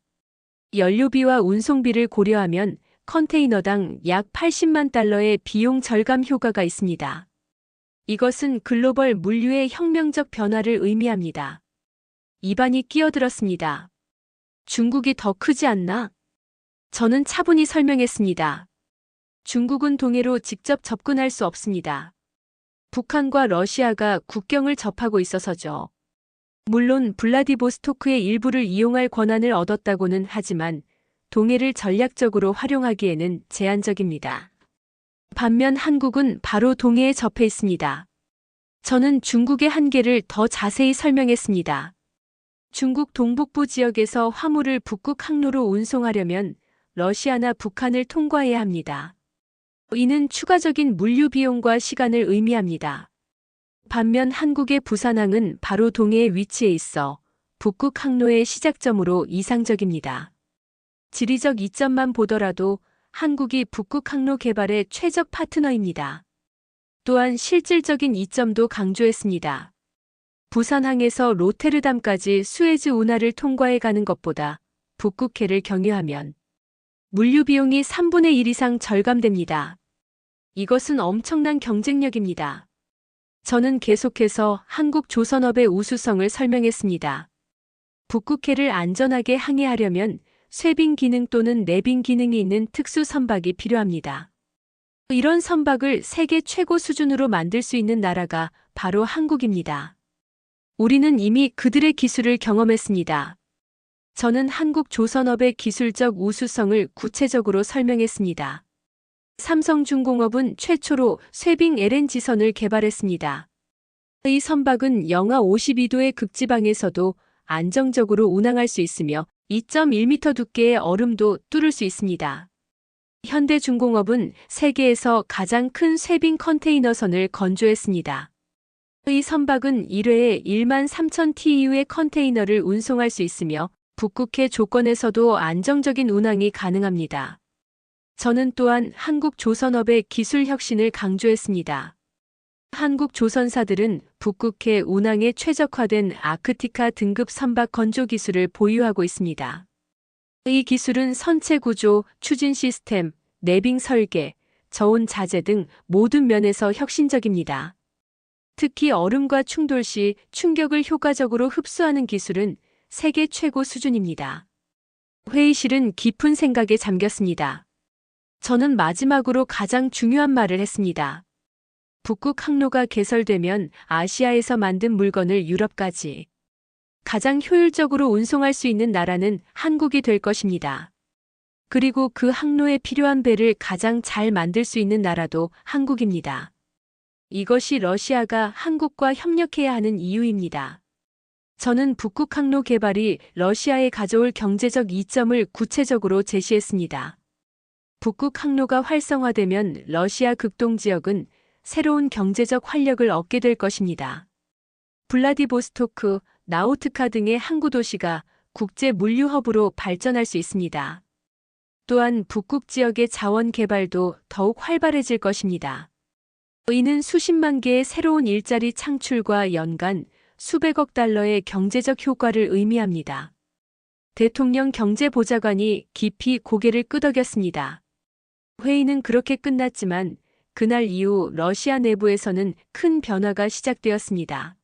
연료비와 운송비를 고려하면 컨테이너당 약 80만 달러의 비용 절감 효과가 있습니다. 이것은 글로벌 물류의 혁명적 변화를 의미합니다. 이반이 끼어들었습니다. 중국이 더 크지 않나? 저는 차분히 설명했습니다. 중국은 동해로 직접 접근할 수 없습니다. 북한과 러시아가 국경을 접하고 있어서죠. 물론 블라디보스토크의 일부를 이용할 권한을 얻었다고는 하지만 동해를 전략적으로 활용하기에는 제한적입니다. 반면 한국은 바로 동해에 접해 있습니다. 저는 중국의 한계를 더 자세히 설명했습니다. 중국 동북부 지역에서 화물을 북극 항로로 운송하려면 러시아나 북한을 통과해야 합니다. 이는 추가적인 물류 비용과 시간을 의미합니다. 반면 한국의 부산항은 바로 동해에 위치해 있어 북극 항로의 시작점으로 이상적입니다. 지리적 이점만 보더라도 한국이 북극 항로 개발의 최적 파트너입니다. 또한 실질적인 이점도 강조했습니다. 부산항에서 로테르담까지 수에즈 운하를 통과해 가는 것보다 북극해를 경유하면 물류 비용이 3분의 1 이상 절감됩니다. 이것은 엄청난 경쟁력입니다. 저는 계속해서 한국 조선업의 우수성을 설명했습니다. 북극해를 안전하게 항해하려면 쇄빙 기능 또는 내빙 기능이 있는 특수 선박이 필요합니다. 이런 선박을 세계 최고 수준으로 만들 수 있는 나라가 바로 한국입니다. 우리는 이미 그들의 기술을 경험했습니다. 저는 한국 조선업의 기술적 우수성을 구체적으로 설명했습니다. 삼성중공업은 최초로 쇄빙 LNG선을 개발했습니다. 이 선박은 영하 52도의 극지방에서도 안정적으로 운항할 수 있으며 2.1m 두께의 얼음도 뚫을 수 있습니다. 현대중공업은 세계에서 가장 큰 쇄빙 컨테이너선을 건조했습니다. 이 선박은 1회에 13,000 TEU의 컨테이너를 운송할 수 있으며 북극해 조건에서도 안정적인 운항이 가능합니다. 저는 또한 한국 조선업의 기술 혁신을 강조했습니다. 한국 조선사들은 북극해 운항에 최적화된 아크티카 등급 선박 건조 기술을 보유하고 있습니다. 이 기술은 선체 구조, 추진 시스템, 내빙 설계, 저온 자재 등 모든 면에서 혁신적입니다. 특히 얼음과 충돌 시 충격을 효과적으로 흡수하는 기술은 세계 최고 수준입니다. 회의실은 깊은 생각에 잠겼습니다. 저는 마지막으로 가장 중요한 말을 했습니다. 북극 항로가 개설되면 아시아에서 만든 물건을 유럽까지 가장 효율적으로 운송할 수 있는 나라는 한국이 될 것입니다. 그리고 그 항로에 필요한 배를 가장 잘 만들 수 있는 나라도 한국입니다. 이것이 러시아가 한국과 협력해야 하는 이유입니다. 저는 북극 항로 개발이 러시아에 가져올 경제적 이점을 구체적으로 제시했습니다. 북극 항로가 활성화되면 러시아 극동 지역은 새로운 경제적 활력을 얻게 될 것입니다. 블라디보스토크, 나우트카 등의 항구 도시가 국제 물류 허브로 발전할 수 있습니다. 또한 북극 지역의 자원 개발도 더욱 활발해질 것입니다. 이는 수십만 개의 새로운 일자리 창출과 연간 수백억 달러의 경제적 효과를 의미합니다. 대통령 경제보좌관이 깊이 고개를 끄덕였습니다. 회의는 그렇게 끝났지만 그날 이후 러시아 내부에서는 큰 변화가 시작되었습니다.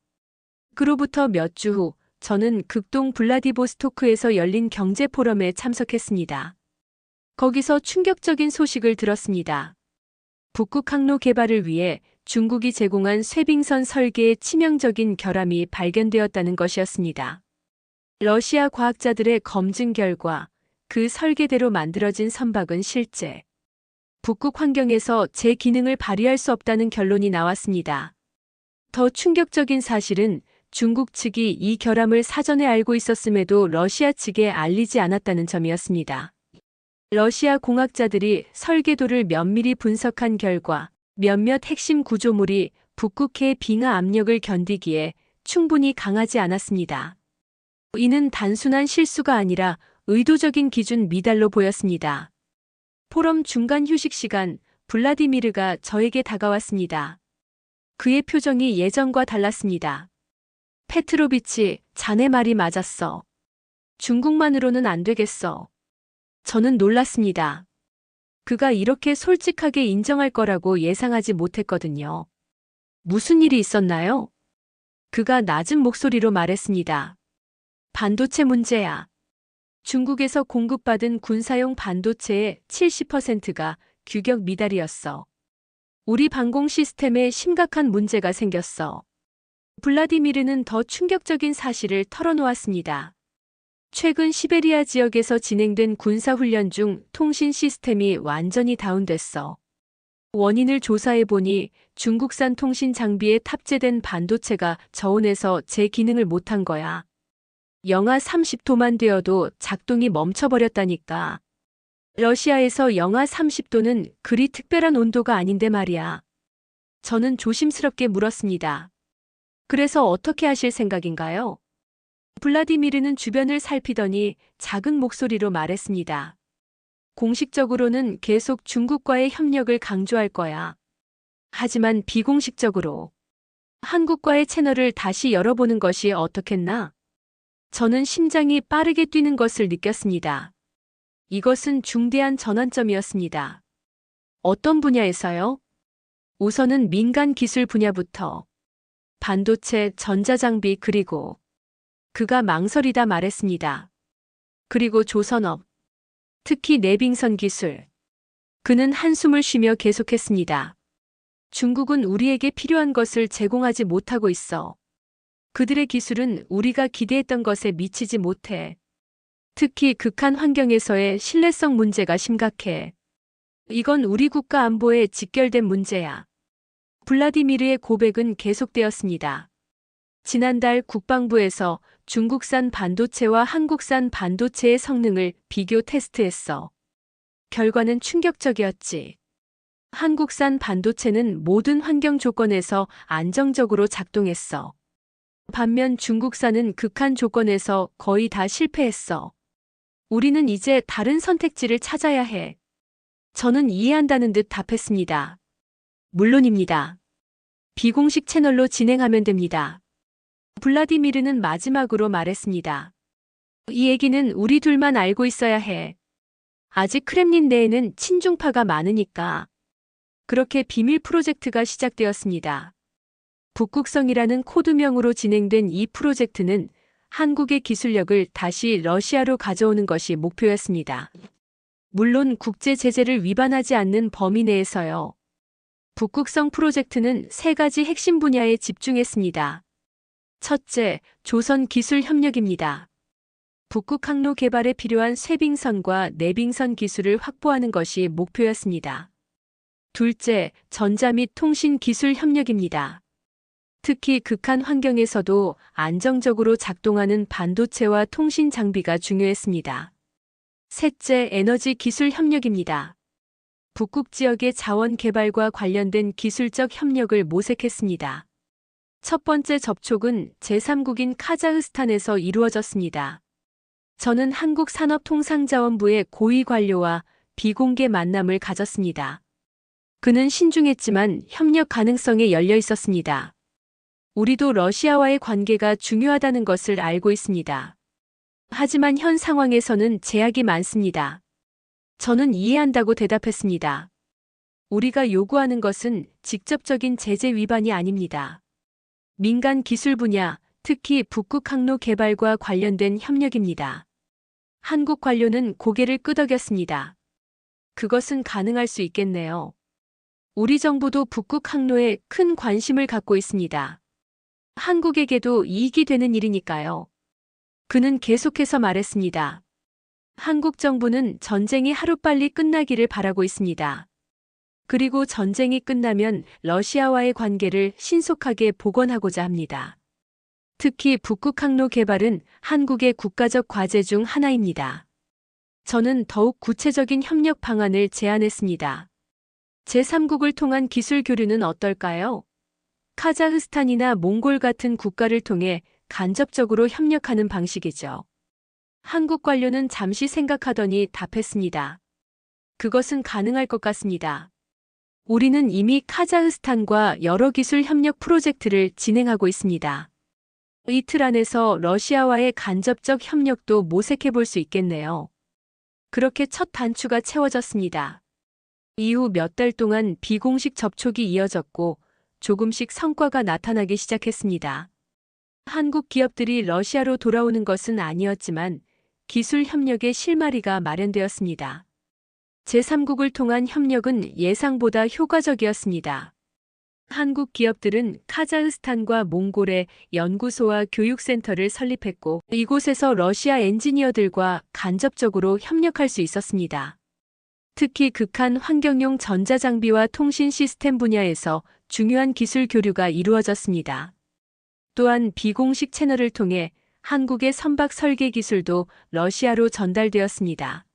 그로부터 몇 주 후 저는 극동 블라디보스토크에서 열린 경제 포럼에 참석했습니다. 거기서 충격적인 소식을 들었습니다. 북극 항로 개발을 위해 중국이 제공한 쇄빙선 설계에 치명적인 결함이 발견되었다는 것이었습니다. 러시아 과학자들의 검증 결과 그 설계대로 만들어진 선박은 실제 북극 환경에서 제 기능을 발휘할 수 없다는 결론이 나왔습니다. 더 충격적인 사실은 중국 측이 이 결함을 사전에 알고 있었음에도 러시아 측에 알리지 않았다는 점이었습니다. 러시아 공학자들이 설계도를 면밀히 분석한 결과 몇몇 핵심 구조물이 북극해 빙하 압력을 견디기에 충분히 강하지 않았습니다. 이는 단순한 실수가 아니라 의도적인 기준 미달로 보였습니다. 포럼 중간 휴식 시간, 블라디미르가 저에게 다가왔습니다. 그의 표정이 예전과 달랐습니다. 페트로비치, 자네 말이 맞았어. 중국만으로는 안 되겠어. 저는 놀랐습니다. 그가 이렇게 솔직하게 인정할 거라고 예상하지 못했거든요. 무슨 일이 있었나요? 그가 낮은 목소리로 말했습니다. 반도체 문제야. 중국에서 공급받은 군사용 반도체의 70%가 규격 미달이었어. 우리 방공 시스템에 심각한 문제가 생겼어. 블라디미르는 더 충격적인 사실을 털어놓았습니다. 최근 시베리아 지역에서 진행된 군사훈련 중 통신 시스템이 완전히 다운됐어. 원인을 조사해보니 중국산 통신 장비에 탑재된 반도체가 저온에서 제 기능을 못한 거야. 영하 30도만 되어도 작동이 멈춰버렸다니까. 러시아에서 영하 30도는 그리 특별한 온도가 아닌데 말이야. 저는 조심스럽게 물었습니다. 그래서 어떻게 하실 생각인가요? 블라디미르는 주변을 살피더니 작은 목소리로 말했습니다. 공식적으로는 계속 중국과의 협력을 강조할 거야. 하지만 비공식적으로 한국과의 채널을 다시 열어보는 것이 어떻겠나? 저는 심장이 빠르게 뛰는 것을 느꼈습니다. 이것은 중대한 전환점이었습니다. 어떤 분야에서요? 우선은 민간 기술 분야부터. 반도체, 전자장비 그리고 그가 망설이다 말했습니다. 그리고 조선업. 특히 내빙선 기술. 그는 한숨을 쉬며 계속했습니다. 중국은 우리에게 필요한 것을 제공하지 못하고 있어. 그들의 기술은 우리가 기대했던 것에 미치지 못해. 특히 극한 환경에서의 신뢰성 문제가 심각해. 이건 우리 국가 안보에 직결된 문제야. 블라디미르의 고백은 계속되었습니다. 지난달 국방부에서 중국산 반도체와 한국산 반도체의 성능을 비교 테스트했어. 결과는 충격적이었지. 한국산 반도체는 모든 환경 조건에서 안정적으로 작동했어. 반면 중국산은 극한 조건에서 거의 다 실패했어. 우리는 이제 다른 선택지를 찾아야 해. 저는 이해한다는 듯 답했습니다. 물론입니다. 비공식 채널로 진행하면 됩니다. 블라디미르는 마지막으로 말했습니다. 이 얘기는 우리 둘만 알고 있어야 해. 아직 크렘린 내에는 친중파가 많으니까. 그렇게 비밀 프로젝트가 시작되었습니다. 북극성이라는 코드명으로 진행된 이 프로젝트는 한국의 기술력을 다시 러시아로 가져오는 것이 목표였습니다. 물론 국제 제재를 위반하지 않는 범위 내에서요. 북극성 프로젝트는 세 가지 핵심 분야에 집중했습니다. 첫째, 조선 기술 협력입니다. 북극 항로 개발에 필요한 쇄빙선과 내빙선 기술을 확보하는 것이 목표였습니다. 둘째, 전자 및 통신 기술 협력입니다. 특히 극한 환경에서도 안정적으로 작동하는 반도체와 통신 장비가 중요했습니다. 셋째, 에너지 기술 협력입니다. 북극 지역의 자원 개발과 관련된 기술적 협력을 모색했습니다. 첫 번째 접촉은 제3국인 카자흐스탄에서 이루어졌습니다. 저는 한국산업통상자원부의 고위 관료와 비공개 만남을 가졌습니다. 그는 신중했지만 협력 가능성에 열려 있었습니다. 우리도 러시아와의 관계가 중요하다는 것을 알고 있습니다. 하지만 현 상황에서는 제약이 많습니다. 저는 이해한다고 대답했습니다. 우리가 요구하는 것은 직접적인 제재 위반이 아닙니다. 민간 기술 분야, 특히 북극 항로 개발과 관련된 협력입니다. 한국 관료는 고개를 끄덕였습니다. 그것은 가능할 수 있겠네요. 우리 정부도 북극 항로에 큰 관심을 갖고 있습니다. 한국에게도 이익이 되는 일이니까요. 그는 계속해서 말했습니다. 한국 정부는 전쟁이 하루빨리 끝나기를 바라고 있습니다. 그리고 전쟁이 끝나면 러시아와의 관계를 신속하게 복원하고자 합니다. 특히 북극 항로 개발은 한국의 국가적 과제 중 하나입니다. 저는 더욱 구체적인 협력 방안을 제안했습니다. 제3국을 통한 기술 교류는 어떨까요? 카자흐스탄이나 몽골 같은 국가를 통해 간접적으로 협력하는 방식이죠. 한국 관료는 잠시 생각하더니 답했습니다. 그것은 가능할 것 같습니다. 우리는 이미 카자흐스탄과 여러 기술 협력 프로젝트를 진행하고 있습니다. 이틀 안에서 러시아와의 간접적 협력도 모색해 볼 수 있겠네요. 그렇게 첫 단추가 채워졌습니다. 이후 몇 달 동안 비공식 접촉이 이어졌고 조금씩 성과가 나타나기 시작했습니다. 한국 기업들이 러시아로 돌아오는 것은 아니었지만 기술 협력의 실마리가 마련되었습니다. 제3국을 통한 협력은 예상보다 효과적이었습니다. 한국 기업들은 카자흐스탄과 몽골에 연구소와 교육센터를 설립했고 이곳에서 러시아 엔지니어들과 간접적으로 협력할 수 있었습니다. 특히 극한 환경용 전자장비와 통신 시스템 분야에서 중요한 기술 교류가 이루어졌습니다. 또한 비공식 채널을 통해 한국의 선박 설계 기술도 러시아로 전달되었습니다.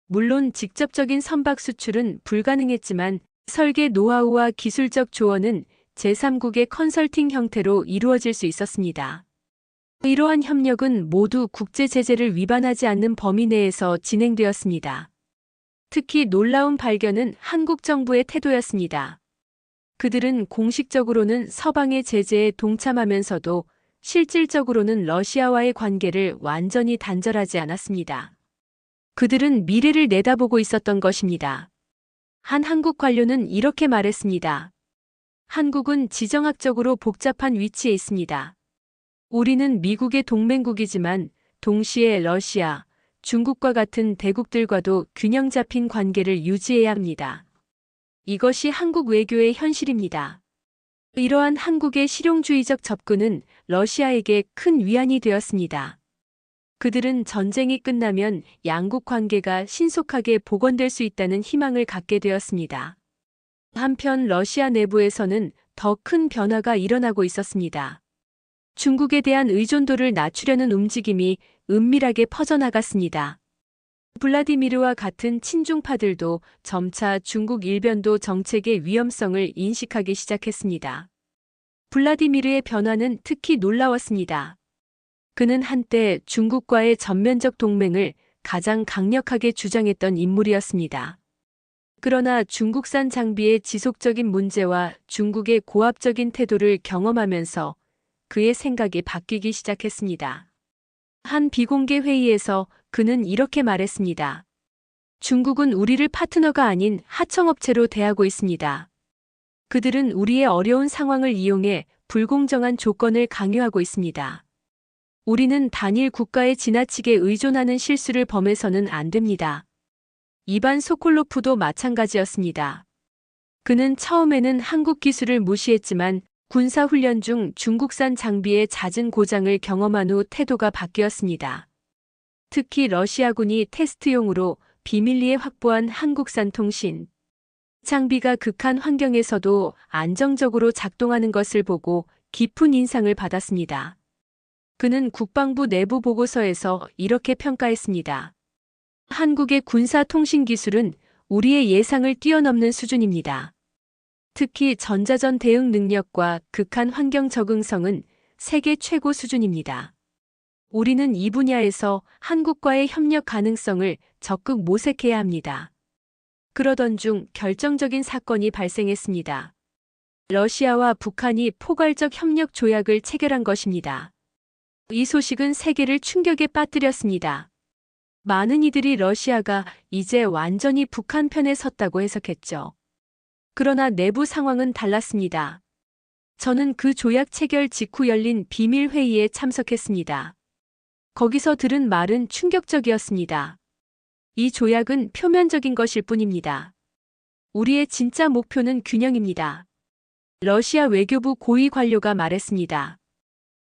물론 직접적인 선박 수출은 불가능했지만 설계 노하우와 기술적 조언은 제3국의 컨설팅 형태로 이루어질 수 있었습니다. 이러한 협력은 모두 국제 제재를 위반하지 않는 범위 내에서 진행되었습니다. 특히 놀라운 발견은 한국 정부의 태도였습니다. 그들은 공식적으로는 서방의 제재에 동참하면서도 실질적으로는 러시아와의 관계를 완전히 단절하지 않았습니다. 그들은 미래를 내다보고 있었던 것입니다. 한 한국 관료는 이렇게 말했습니다. 한국은 지정학적으로 복잡한 위치에 있습니다. 우리는 미국의 동맹국이지만 동시에 러시아, 중국과 같은 대국들과도 균형 잡힌 관계를 유지해야 합니다. 이것이 한국 외교의 현실입니다. 이러한 한국의 실용주의적 접근은 러시아에게 큰 위안이 되었습니다. 그들은 전쟁이 끝나면 양국 관계가 신속하게 복원될 수 있다는 희망을 갖게 되었습니다. 한편 러시아 내부에서는 더 큰 변화가 일어나고 있었습니다. 중국에 대한 의존도를 낮추려는 움직임이 은밀하게 퍼져나갔습니다. 블라디미르와 같은 친중파들도 점차 중국 일변도 정책의 위험성을 인식하기 시작했습니다. 블라디미르의 변화는 특히 놀라웠습니다. 그는 한때 중국과의 전면적 동맹을 가장 강력하게 주장했던 인물이었습니다. 그러나 중국산 장비의 지속적인 문제와 중국의 고압적인 태도를 경험하면서 그의 생각이 바뀌기 시작했습니다. 한 비공개 회의에서 그는 이렇게 말했습니다. 중국은 우리를 파트너가 아닌 하청업체로 대하고 있습니다. 그들은 우리의 어려운 상황을 이용해 불공정한 조건을 강요하고 있습니다. 우리는 단일 국가에 지나치게 의존하는 실수를 범해서는 안 됩니다. 이반 소콜로프도 마찬가지였습니다. 그는 처음에는 한국 기술을 무시했지만 군사훈련 중 중국산 장비의 잦은 고장을 경험한 후 태도가 바뀌었습니다. 특히 러시아군이 테스트용으로 비밀리에 확보한 한국산 통신 장비가 극한 환경에서도 안정적으로 작동하는 것을 보고 깊은 인상을 받았습니다. 그는 국방부 내부 보고서에서 이렇게 평가했습니다. 한국의 군사 통신 기술은 우리의 예상을 뛰어넘는 수준입니다. 특히 전자전 대응 능력과 극한 환경 적응성은 세계 최고 수준입니다. 우리는 이 분야에서 한국과의 협력 가능성을 적극 모색해야 합니다. 그러던 중 결정적인 사건이 발생했습니다. 러시아와 북한이 포괄적 협력 조약을 체결한 것입니다. 이 소식은 세계를 충격에 빠뜨렸습니다. 많은 이들이 러시아가 이제 완전히 북한 편에 섰다고 해석했죠. 그러나 내부 상황은 달랐습니다. 저는 그 조약 체결 직후 열린 비밀 회의에 참석했습니다. 거기서 들은 말은 충격적이었습니다. 이 조약은 표면적인 것일 뿐입니다. 우리의 진짜 목표는 균형입니다. 러시아 외교부 고위 관료가 말했습니다.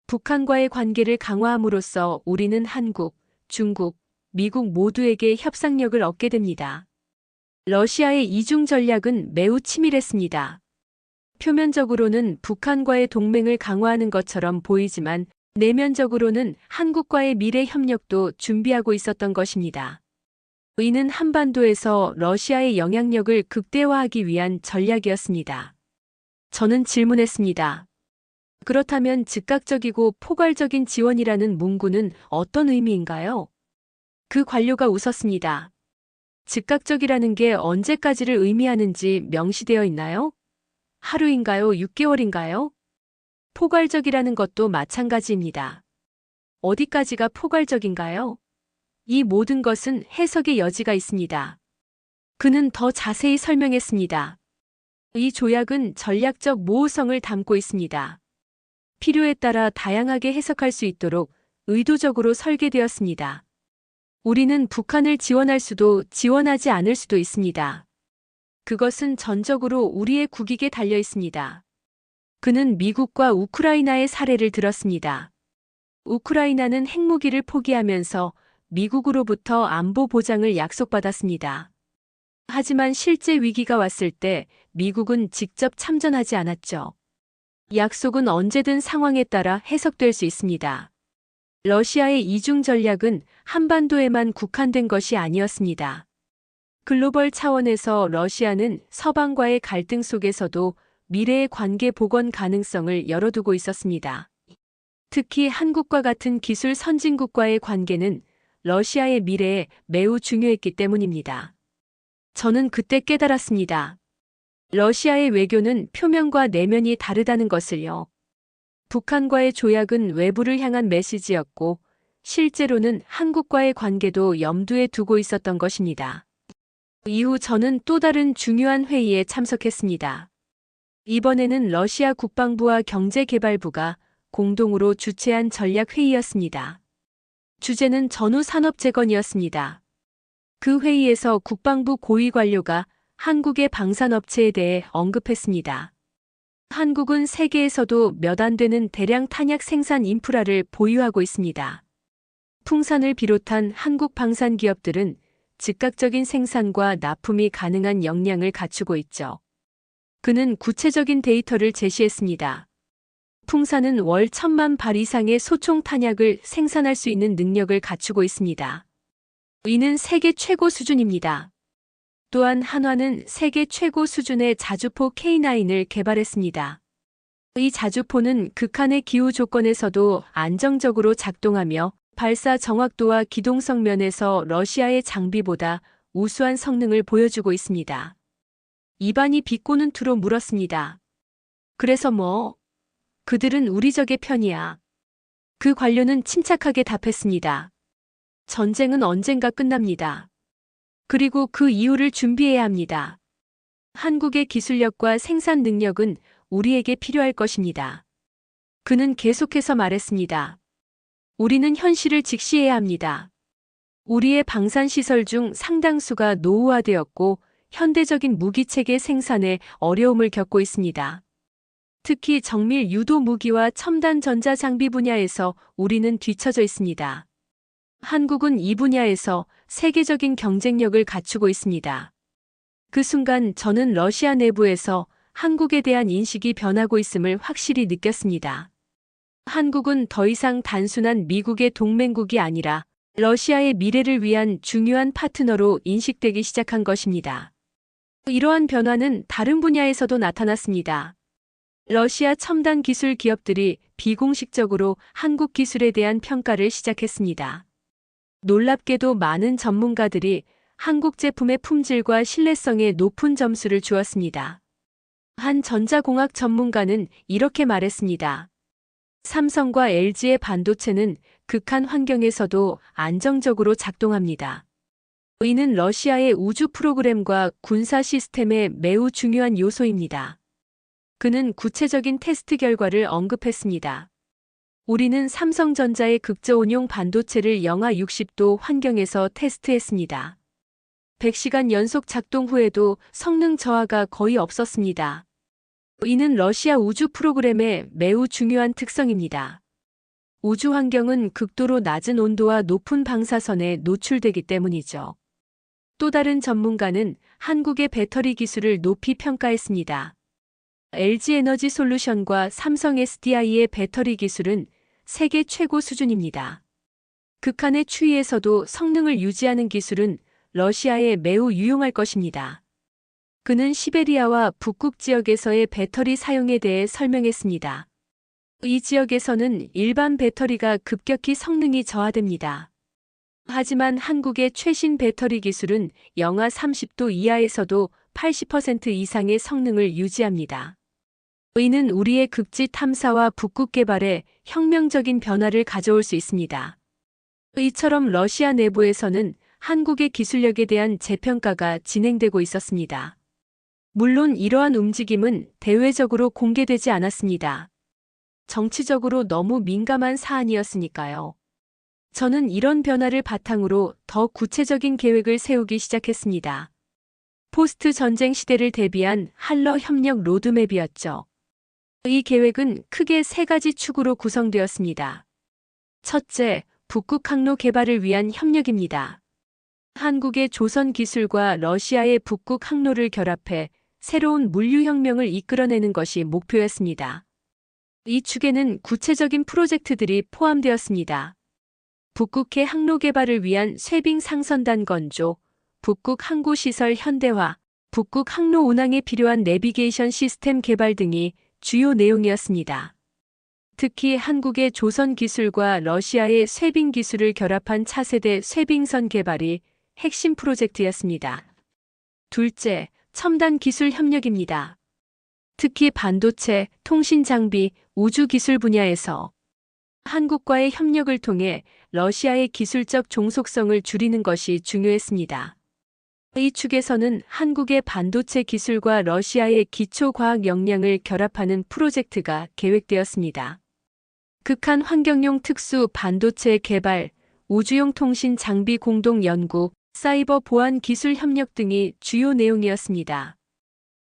북한과의 관계를 강화함으로써 우리는 한국, 중국, 미국 모두에게 협상력을 얻게 됩니다. 러시아의 이중 전략은 매우 치밀했습니다. 표면적으로는 북한과의 동맹을 강화하는 것처럼 보이지만 내면적으로는 한국과의 미래 협력도 준비하고 있었던 것입니다. 이는 한반도에서 러시아의 영향력을 극대화하기 위한 전략이었습니다. 저는 질문했습니다. 그렇다면 즉각적이고 포괄적인 지원이라는 문구는 어떤 의미인가요? 그 관료가 웃었습니다. 즉각적이라는 게 언제까지를 의미하는지 명시되어 있나요? 하루인가요? 6개월인가요? 포괄적이라는 것도 마찬가지입니다. 어디까지가 포괄적인가요? 이 모든 것은 해석의 여지가 있습니다. 그는 더 자세히 설명했습니다. 이 조약은 전략적 모호성을 담고 있습니다. 필요에 따라 다양하게 해석할 수 있도록 의도적으로 설계되었습니다. 우리는 북한을 지원할 수도 지원하지 않을 수도 있습니다. 그것은 전적으로 우리의 국익에 달려 있습니다. 그는 미국과 우크라이나의 사례를 들었습니다. 우크라이나는 핵무기를 포기하면서 미국으로부터 안보 보장을 약속받았습니다. 하지만 실제 위기가 왔을 때 미국은 직접 참전하지 않았죠. 약속은 언제든 상황에 따라 해석될 수 있습니다. 러시아의 이중 전략은 한반도에만 국한된 것이 아니었습니다. 글로벌 차원에서 러시아는 서방과의 갈등 속에서도 미래의 관계 복원 가능성을 열어두고 있었습니다. 특히 한국과 같은 기술 선진국과의 관계는 러시아의 미래에 매우 중요했기 때문입니다. 저는 그때 깨달았습니다. 러시아의 외교는 표면과 내면이 다르다는 것을요. 북한과의 조약은 외부를 향한 메시지였고 실제로는 한국과의 관계도 염두에 두고 있었던 것입니다. 이후 저는 또 다른 중요한 회의에 참석했습니다. 이번에는 러시아 국방부와 경제개발부가 공동으로 주최한 전략회의였습니다. 주제는 전후 산업 재건이었습니다. 그 회의에서 국방부 고위 관료가 한국의 방산업체에 대해 언급했습니다. 한국은 세계에서도 몇 안 되는 대량 탄약 생산 인프라를 보유하고 있습니다. 풍산을 비롯한 한국 방산 기업들은 즉각적인 생산과 납품이 가능한 역량을 갖추고 있죠. 그는 구체적인 데이터를 제시했습니다. 풍산은 월 1,000만 발 이상의 소총 탄약을 생산할 수 있는 능력을 갖추고 있습니다. 이는 세계 최고 수준입니다. 또한 한화는 세계 최고 수준의 자주포 K9을 개발했습니다. 이 자주포는 극한의 기후 조건에서도 안정적으로 작동하며 발사 정확도와 기동성 면에서 러시아의 장비보다 우수한 성능을 보여주고 있습니다. 이반이 비꼬는 투로 물었습니다. 그래서 뭐? 그들은 우리 적의 편이야. 그 관료는 침착하게 답했습니다. 전쟁은 언젠가 끝납니다. 그리고 그 이후를 준비해야 합니다. 한국의 기술력과 생산 능력은 우리에게 필요할 것입니다. 그는 계속해서 말했습니다. 우리는 현실을 직시해야 합니다. 우리의 방산시설 중 상당수가 노후화되었고 현대적인 무기체계 생산에 어려움을 겪고 있습니다. 특히 정밀 유도 무기와 첨단 전자장비 분야에서 우리는 뒤처져 있습니다. 한국은 이 분야에서 세계적인 경쟁력을 갖추고 있습니다. 그 순간 저는 러시아 내부에서 한국에 대한 인식이 변하고 있음을 확실히 느꼈습니다. 한국은 더 이상 단순한 미국의 동맹국이 아니라 러시아의 미래를 위한 중요한 파트너로 인식되기 시작한 것입니다. 이러한 변화는 다른 분야에서도 나타났습니다. 러시아 첨단 기술 기업들이 비공식적으로 한국 기술에 대한 평가를 시작했습니다. 놀랍게도 많은 전문가들이 한국 제품의 품질과 신뢰성에 높은 점수를 주었습니다. 한 전자공학 전문가는 이렇게 말했습니다. 삼성과 LG의 반도체는 극한 환경에서도 안정적으로 작동합니다. 이는 러시아의 우주 프로그램과 군사 시스템의 매우 중요한 요소입니다. 그는 구체적인 테스트 결과를 언급했습니다. 우리는 삼성전자의 극저온용 반도체를 영하 60도 환경에서 테스트했습니다. 100시간 연속 작동 후에도 성능 저하가 거의 없었습니다. 이는 러시아 우주 프로그램의 매우 중요한 특성입니다. 우주 환경은 극도로 낮은 온도와 높은 방사선에 노출되기 때문이죠. 또 다른 전문가는 한국의 배터리 기술을 높이 평가했습니다. LG 에너지 솔루션과 삼성 SDI의 배터리 기술은 세계 최고 수준입니다. 극한의 추위에서도 성능을 유지하는 기술은 러시아에 매우 유용할 것입니다. 그는 시베리아와 북극 지역에서의 배터리 사용에 대해 설명했습니다. 이 지역에서는 일반 배터리가 급격히 성능이 저하됩니다. 하지만 한국의 최신 배터리 기술은 영하 30도 이하에서도 80% 이상의 성능을 유지합니다. 이는 우리의 극지 탐사와 북극 개발에 혁명적인 변화를 가져올 수 있습니다. 이처럼 러시아 내부에서는 한국의 기술력에 대한 재평가가 진행되고 있었습니다. 물론 이러한 움직임은 대외적으로 공개되지 않았습니다. 정치적으로 너무 민감한 사안이었으니까요. 저는 이런 변화를 바탕으로 더 구체적인 계획을 세우기 시작했습니다. 포스트 전쟁 시대를 대비한 한러 협력 로드맵이었죠. 이 계획은 크게 세 가지 축으로 구성되었습니다. 첫째, 북극 항로 개발을 위한 협력입니다. 한국의 조선 기술과 러시아의 북극 항로를 결합해 새로운 물류혁명을 이끌어내는 것이 목표였습니다. 이 축에는 구체적인 프로젝트들이 포함되었습니다. 북극해 항로 개발을 위한 쇄빙 상선단 건조, 북극 항구시설 현대화, 북극 항로 운항에 필요한 내비게이션 시스템 개발 등이 주요 내용이었습니다. 특히 한국의 조선 기술과 러시아의 쇄빙 기술을 결합한 차세대 쇄빙선 개발이 핵심 프로젝트였습니다. 둘째, 첨단 기술 협력입니다. 특히 반도체, 통신 장비, 우주 기술 분야에서 한국과의 협력을 통해 러시아의 기술적 종속성을 줄이는 것이 중요했습니다. 이 축에서는 한국의 반도체 기술과 러시아의 기초과학 역량을 결합하는 프로젝트가 계획되었습니다. 극한 환경용 특수 반도체 개발, 우주용 통신 장비 공동 연구, 사이버 보안 기술 협력 등이 주요 내용이었습니다.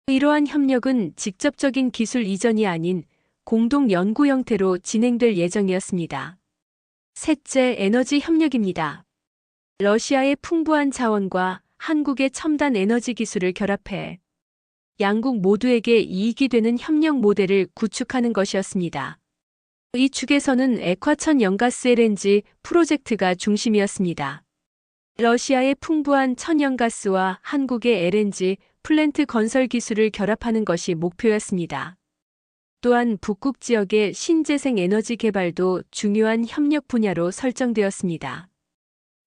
이러한 협력은 직접적인 기술 이전이 아닌 공동 연구 형태로 진행될 예정이었습니다. 셋째, 에너지 협력입니다. 러시아의 풍부한 자원과 한국의 첨단 에너지 기술을 결합해 양국 모두에게 이익이 되는 협력 모델을 구축하는 것이었습니다. 이 축에서는 액화천 연가스 LNG 프로젝트가 중심이었습니다. 러시아의 풍부한 천연가스와 한국의 LNG 플랜트 건설 기술을 결합하는 것이 목표였습니다. 또한 북극 지역의 신재생 에너지 개발도 중요한 협력 분야로 설정되었습니다.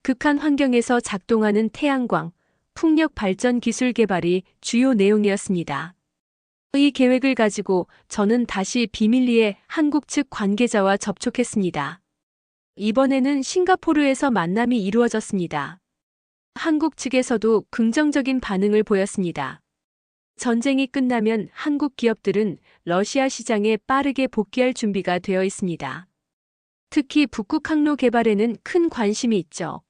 극한 환경에서 작동하는 태양광, 풍력 발전 기술 개발이 주요 내용이었습니다. 이 계획을 가지고 저는 다시 비밀리에 한국 측 관계자와 접촉했습니다. 이번에는 싱가포르에서 만남이 이루어졌습니다. 한국 측에서도 긍정적인 반응을 보였습니다. 전쟁이 끝나면 한국 기업들은 러시아 시장에 빠르게 복귀할 준비가 되어 있습니다. 특히 북극 항로 개발에는 큰 관심이 있죠.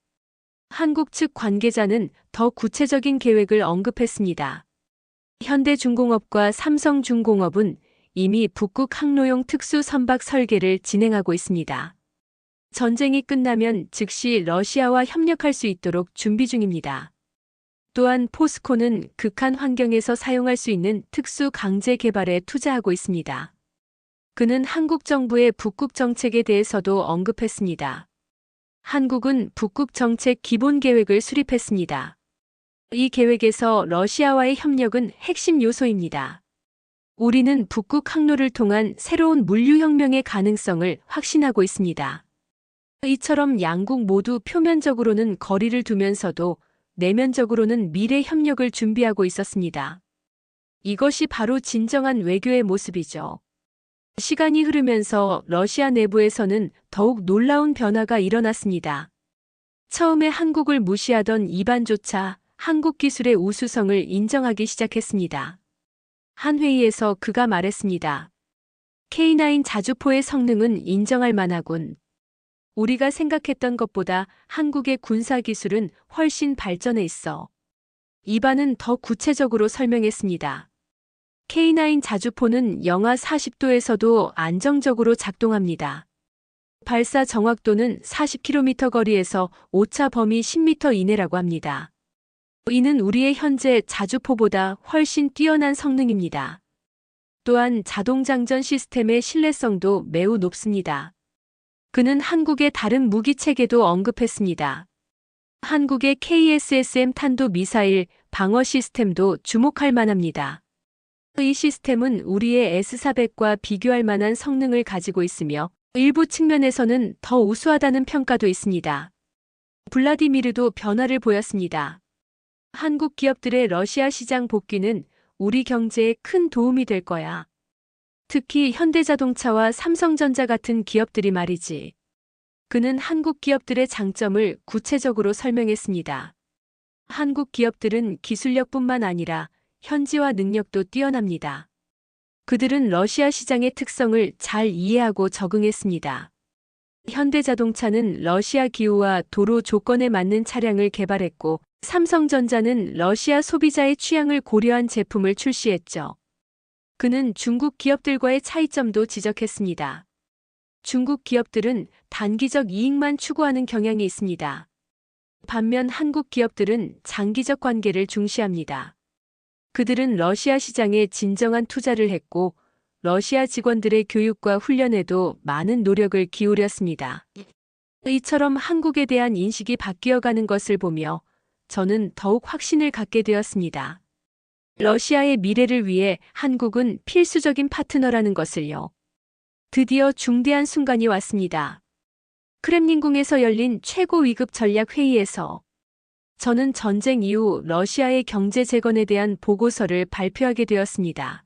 한국 측 관계자는 더 구체적인 계획을 언급했습니다. 현대중공업과 삼성중공업은 이미 북극 항로용 특수 선박 설계를 진행하고 있습니다. 전쟁이 끝나면 즉시 러시아와 협력할 수 있도록 준비 중입니다. 또한 포스코는 극한 환경에서 사용할 수 있는 특수 강제 개발에 투자하고 있습니다. 그는 한국 정부의 북극 정책에 대해서도 언급했습니다. 한국은 북극 정책 기본 계획을 수립했습니다. 이 계획에서 러시아와의 협력은 핵심 요소입니다. 우리는 북극 항로를 통한 새로운 물류혁명의 가능성을 확신하고 있습니다. 이처럼 양국 모두 표면적으로는 거리를 두면서도 내면적으로는 미래 협력을 준비하고 있었습니다. 이것이 바로 진정한 외교의 모습이죠. 시간이 흐르면서 러시아 내부에서는 더욱 놀라운 변화가 일어났습니다. 처음에 한국을 무시하던 이반조차 한국 기술의 우수성을 인정하기 시작했습니다. 한 회의에서 그가 말했습니다. K9 자주포의 성능은 인정할 만하군. 우리가 생각했던 것보다 한국의 군사 기술은 훨씬 발전해 있어. 이반은 더 구체적으로 설명했습니다. K9 자주포는 영하 40도에서도 안정적으로 작동합니다. 발사 정확도는 40km 거리에서 오차 범위 10m 이내라고 합니다. 이는 우리의 현재 자주포보다 훨씬 뛰어난 성능입니다. 또한 자동장전 시스템의 신뢰성도 매우 높습니다. 그는 한국의 다른 무기 체계도 언급했습니다. 한국의 KSSM 탄도 미사일 방어 시스템도 주목할 만합니다. 이 시스템은 우리의 S-400과 비교할 만한 성능을 가지고 있으며 일부 측면에서는 더 우수하다는 평가도 있습니다. 블라디미르도 변화를 보였습니다. 한국 기업들의 러시아 시장 복귀는 우리 경제에 큰 도움이 될 거야. 특히 현대자동차와 삼성전자 같은 기업들이 말이지. 그는 한국 기업들의 장점을 구체적으로 설명했습니다. 한국 기업들은 기술력뿐만 아니라 현지화 능력도 뛰어납니다. 그들은 러시아 시장의 특성을 잘 이해하고 적응했습니다. 현대자동차는 러시아 기후와 도로 조건에 맞는 차량을 개발했고, 삼성전자는 러시아 소비자의 취향을 고려한 제품을 출시했죠. 그는 중국 기업들과의 차이점도 지적했습니다. 중국 기업들은 단기적 이익만 추구하는 경향이 있습니다. 반면 한국 기업들은 장기적 관계를 중시합니다. 그들은 러시아 시장에 진정한 투자를 했고, 러시아 직원들의 교육과 훈련에도 많은 노력을 기울였습니다. 이처럼 한국에 대한 인식이 바뀌어가는 것을 보며 저는 더욱 확신을 갖게 되었습니다. 러시아의 미래를 위해 한국은 필수적인 파트너라는 것을요. 드디어 중대한 순간이 왔습니다. 크렘린궁에서 열린 최고 위급 전략 회의에서 저는 전쟁 이후 러시아의 경제 재건에 대한 보고서를 발표하게 되었습니다.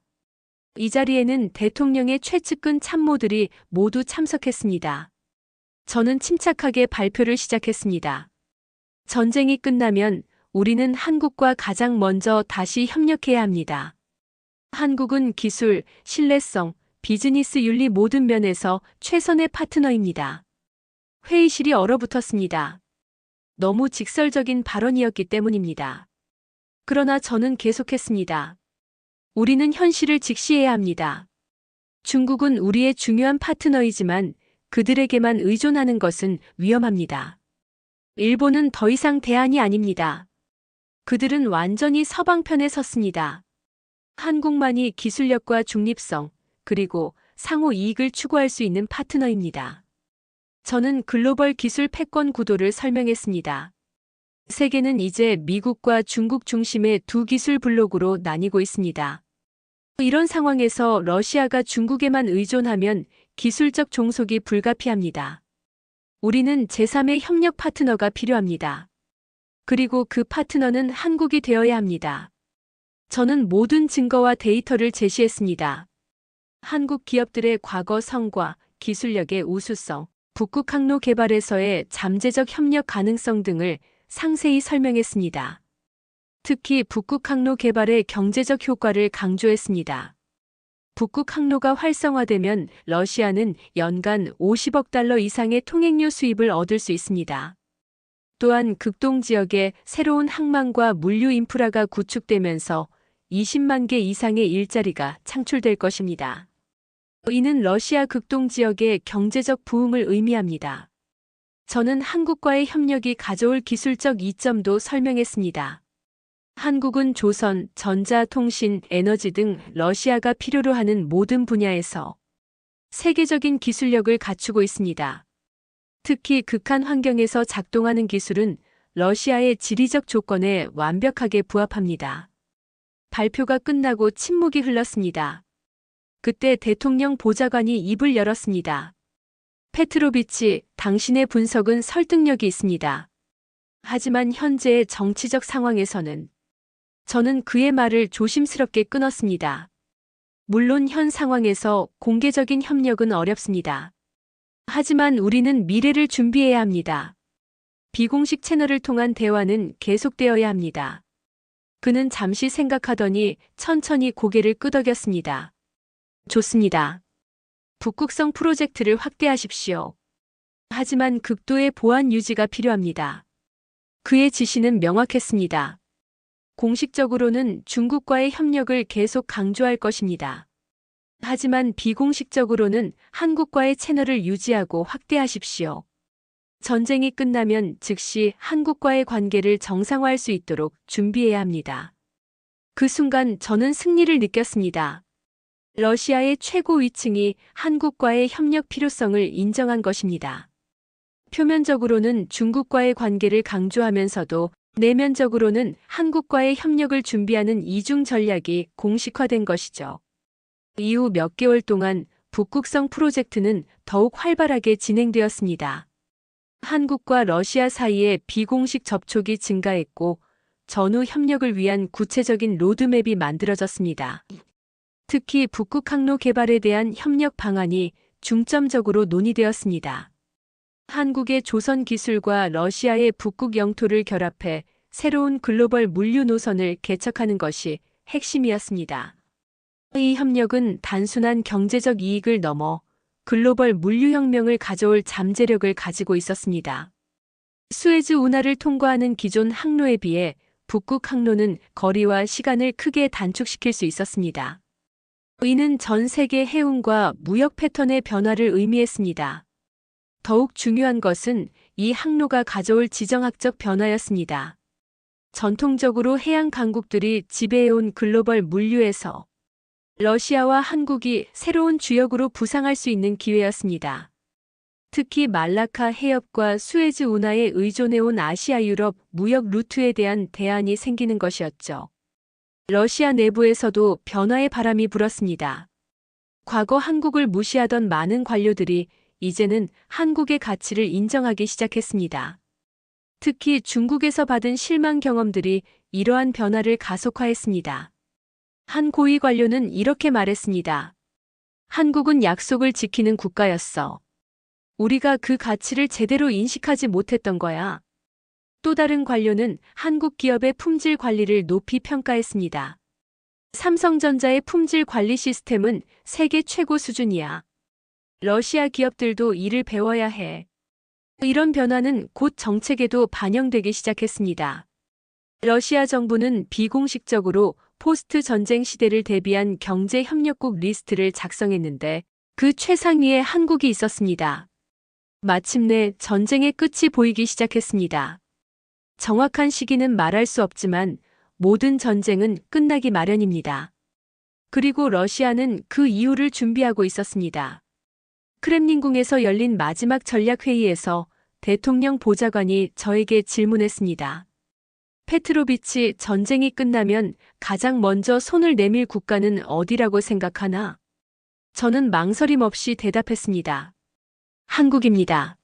이 자리에는 대통령의 최측근 참모들이 모두 참석했습니다. 저는 침착하게 발표를 시작했습니다. 전쟁이 끝나면 우리는 한국과 가장 먼저 다시 협력해야 합니다. 한국은 기술, 신뢰성, 비즈니스 윤리 모든 면에서 최선의 파트너입니다. 회의실이 얼어붙었습니다. 너무 직설적인 발언이었기 때문입니다. 그러나 저는 계속했습니다. 우리는 현실을 직시해야 합니다. 중국은 우리의 중요한 파트너이지만 그들에게만 의존하는 것은 위험합니다. 일본은 더 이상 대안이 아닙니다. 그들은 완전히 서방편에 섰습니다. 한국만이 기술력과 중립성, 그리고 상호 이익을 추구할 수 있는 파트너입니다. 저는 글로벌 기술 패권 구도를 설명했습니다. 세계는 이제 미국과 중국 중심의 두 기술 블록으로 나뉘고 있습니다. 이런 상황에서 러시아가 중국에만 의존하면 기술적 종속이 불가피합니다. 우리는 제3의 협력 파트너가 필요합니다. 그리고 그 파트너는 한국이 되어야 합니다. 저는 모든 증거와 데이터를 제시했습니다. 한국 기업들의 과거 성과, 기술력의 우수성, 북극 항로 개발에서의 잠재적 협력 가능성 등을 상세히 설명했습니다. 특히 북극 항로 개발의 경제적 효과를 강조했습니다. 북극 항로가 활성화되면 러시아는 연간 50억 달러 이상의 통행료 수입을 얻을 수 있습니다. 또한 극동 지역에 새로운 항만과 물류 인프라가 구축되면서 20만 개 이상의 일자리가 창출될 것입니다. 이는 러시아 극동 지역의 경제적 부흥을 의미합니다. 저는 한국과의 협력이 가져올 기술적 이점도 설명했습니다. 한국은 조선, 전자통신, 에너지 등 러시아가 필요로 하는 모든 분야에서 세계적인 기술력을 갖추고 있습니다. 특히 극한 환경에서 작동하는 기술은 러시아의 지리적 조건에 완벽하게 부합합니다. 발표가 끝나고 침묵이 흘렀습니다. 그때 대통령 보좌관이 입을 열었습니다. 페트로비치, 당신의 분석은 설득력이 있습니다. 하지만 현재의 정치적 상황에서는 저는 그의 말을 조심스럽게 끊었습니다. 물론 현 상황에서 공개적인 협력은 어렵습니다. 하지만 우리는 미래를 준비해야 합니다. 비공식 채널을 통한 대화는 계속되어야 합니다. 그는 잠시 생각하더니 천천히 고개를 끄덕였습니다. 좋습니다. 북극성 프로젝트를 확대하십시오. 하지만 극도의 보안 유지가 필요합니다. 그의 지시는 명확했습니다. 공식적으로는 중국과의 협력을 계속 강조할 것입니다. 하지만 비공식적으로는 한국과의 채널을 유지하고 확대하십시오. 전쟁이 끝나면 즉시 한국과의 관계를 정상화할 수 있도록 준비해야 합니다. 그 순간 저는 승리를 느꼈습니다. 러시아의 최고 위층이 한국과의 협력 필요성을 인정한 것입니다. 표면적으로는 중국과의 관계를 강조하면서도 내면적으로는 한국과의 협력을 준비하는 이중 전략이 공식화된 것이죠. 이후 몇 개월 동안 북극성 프로젝트는 더욱 활발하게 진행되었습니다. 한국과 러시아 사이에 비공식 접촉이 증가했고 전후 협력을 위한 구체적인 로드맵이 만들어졌습니다. 특히 북극 항로 개발에 대한 협력 방안이 중점적으로 논의되었습니다. 한국의 조선 기술과 러시아의 북극 영토를 결합해 새로운 글로벌 물류 노선을 개척하는 것이 핵심이었습니다. 이 협력은 단순한 경제적 이익을 넘어 글로벌 물류혁명을 가져올 잠재력을 가지고 있었습니다. 수에즈 운하를 통과하는 기존 항로에 비해 북극 항로는 거리와 시간을 크게 단축시킬 수 있었습니다. 이는 전 세계 해운과 무역 패턴의 변화를 의미했습니다. 더욱 중요한 것은 이 항로가 가져올 지정학적 변화였습니다. 전통적으로 해양 강국들이 지배해온 글로벌 물류에서 러시아와 한국이 새로운 주역으로 부상할 수 있는 기회였습니다. 특히 말라카 해협과 수에즈 운하에 의존해온 아시아 유럽 무역 루트에 대한 대안이 생기는 것이었죠. 러시아 내부에서도 변화의 바람이 불었습니다. 과거 한국을 무시하던 많은 관료들이 이제는 한국의 가치를 인정하기 시작했습니다. 특히 중국에서 받은 실망 경험들이 이러한 변화를 가속화했습니다. 한 고위 관료는 이렇게 말했습니다. 한국은 약속을 지키는 국가였어. 우리가 그 가치를 제대로 인식하지 못했던 거야. 또 다른 관료는 한국 기업의 품질 관리를 높이 평가했습니다. 삼성전자의 품질 관리 시스템은 세계 최고 수준이야. 러시아 기업들도 이를 배워야 해. 이런 변화는 곧 정책에도 반영되기 시작했습니다. 러시아 정부는 비공식적으로 포스트 전쟁 시대를 대비한 경제 협력국 리스트를 작성했는데 그 최상위에 한국이 있었습니다. 마침내 전쟁의 끝이 보이기 시작했습니다. 정확한 시기는 말할 수 없지만 모든 전쟁은 끝나기 마련입니다. 그리고 러시아는 그 이유를 준비하고 있었습니다. 크렘린궁에서 열린 마지막 전략회의에서 대통령 보좌관이 저에게 질문했습니다. 페트로비치, 전쟁이 끝나면 가장 먼저 손을 내밀 국가는 어디라고 생각하나? 저는 망설임 없이 대답했습니다. 한국입니다.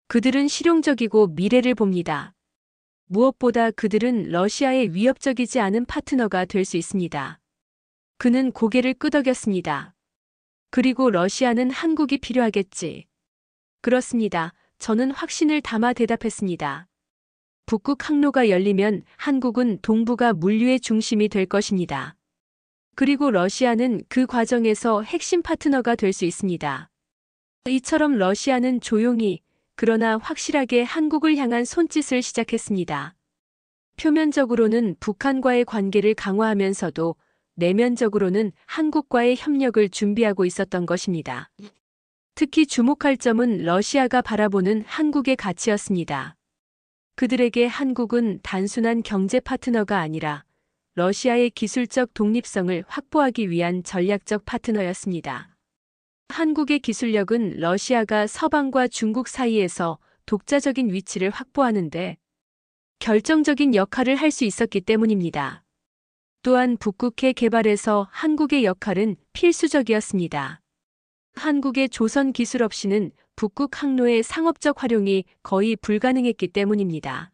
그들은 실용적이고 미래를 봅니다. 무엇보다 그들은 러시아의 위협적이지 않은 파트너가 될 수 있습니다. 그는 고개를 끄덕였습니다. 그리고 러시아는 한국이 필요하겠지. 그렇습니다. 저는 확신을 담아 대답했습니다. 북극 항로가 열리면 한국은 동북아 물류의 중심이 될 것입니다. 그리고 러시아는 그 과정에서 핵심 파트너가 될 수 있습니다. 이처럼 러시아는 조용히 그러나 확실하게 한국을 향한 손짓을 시작했습니다. 표면적으로는 북한과의 관계를 강화하면서도 내면적으로는 한국과의 협력을 준비하고 있었던 것입니다. 특히 주목할 점은 러시아가 바라보는 한국의 가치였습니다. 그들에게 한국은 단순한 경제 파트너가 아니라 러시아의 기술적 독립성을 확보하기 위한 전략적 파트너였습니다. 한국의 기술력은 러시아가 서방과 중국 사이에서 독자적인 위치를 확보하는데 결정적인 역할을 할 수 있었기 때문입니다. 또한 북극해 개발에서 한국의 역할은 필수적이었습니다. 한국의 조선 기술 없이는 북극 항로의 상업적 활용이 거의 불가능했기 때문입니다.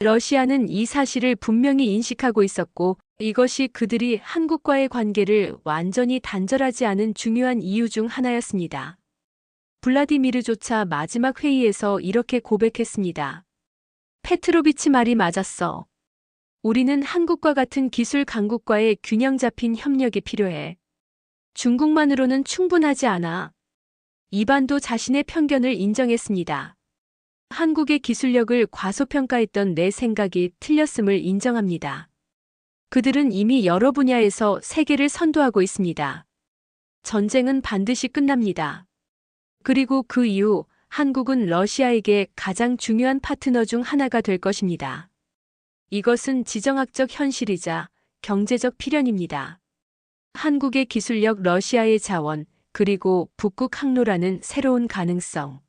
러시아는 이 사실을 분명히 인식하고 있었고 이것이 그들이 한국과의 관계를 완전히 단절하지 않은 중요한 이유 중 하나였습니다. 블라디미르조차 마지막 회의에서 이렇게 고백했습니다. 페트로비치 말이 맞았어. 우리는 한국과 같은 기술 강국과의 균형 잡힌 협력이 필요해. 중국만으로는 충분하지 않아. 이반도 자신의 편견을 인정했습니다. 한국의 기술력을 과소평가했던 내 생각이 틀렸음을 인정합니다. 그들은 이미 여러 분야에서 세계를 선도하고 있습니다. 전쟁은 반드시 끝납니다. 그리고 그 이후 한국은 러시아에게 가장 중요한 파트너 중 하나가 될 것입니다. 이것은 지정학적 현실이자 경제적 필연입니다. 한국의 기술력, 러시아의 자원, 그리고 북극 항로라는 새로운 가능성.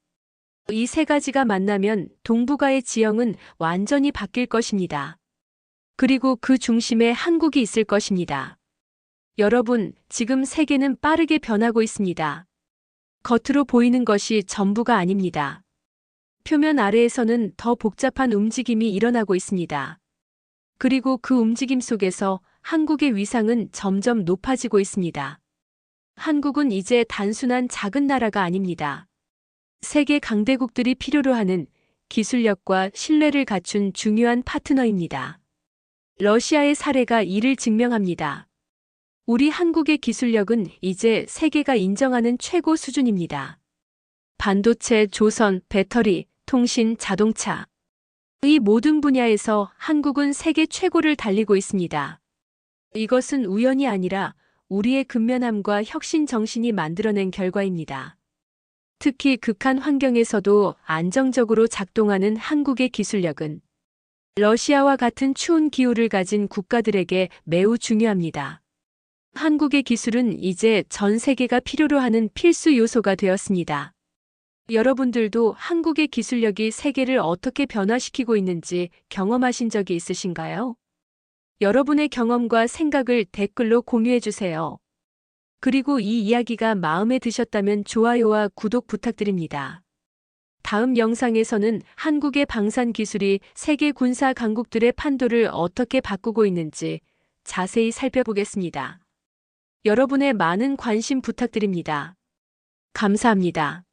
이 세 가지가 만나면 동북아의 지형은 완전히 바뀔 것입니다. 그리고 그 중심에 한국이 있을 것입니다. 여러분, 지금 세계는 빠르게 변하고 있습니다. 겉으로 보이는 것이 전부가 아닙니다. 표면 아래에서는 더 복잡한 움직임이 일어나고 있습니다. 그리고 그 움직임 속에서 한국의 위상은 점점 높아지고 있습니다. 한국은 이제 단순한 작은 나라가 아닙니다. 세계 강대국들이 필요로 하는 기술력과 신뢰를 갖춘 중요한 파트너입니다. 러시아의 사례가 이를 증명합니다. 우리 한국의 기술력은 이제 세계가 인정하는 최고 수준입니다. 반도체, 조선, 배터리, 통신, 자동차. 이 모든 분야에서 한국은 세계 최고를 달리고 있습니다. 이것은 우연이 아니라 우리의 근면함과 혁신 정신이 만들어낸 결과입니다. 특히 극한 환경에서도 안정적으로 작동하는 한국의 기술력은 러시아와 같은 추운 기후를 가진 국가들에게 매우 중요합니다. 한국의 기술은 이제 전 세계가 필요로 하는 필수 요소가 되었습니다. 여러분들도 한국의 기술력이 세계를 어떻게 변화시키고 있는지 경험하신 적이 있으신가요? 여러분의 경험과 생각을 댓글로 공유해 주세요. 그리고 이 이야기가 마음에 드셨다면 좋아요와 구독 부탁드립니다. 다음 영상에서는 한국의 방산 기술이 세계 군사 강국들의 판도를 어떻게 바꾸고 있는지 자세히 살펴보겠습니다. 여러분의 많은 관심 부탁드립니다. 감사합니다.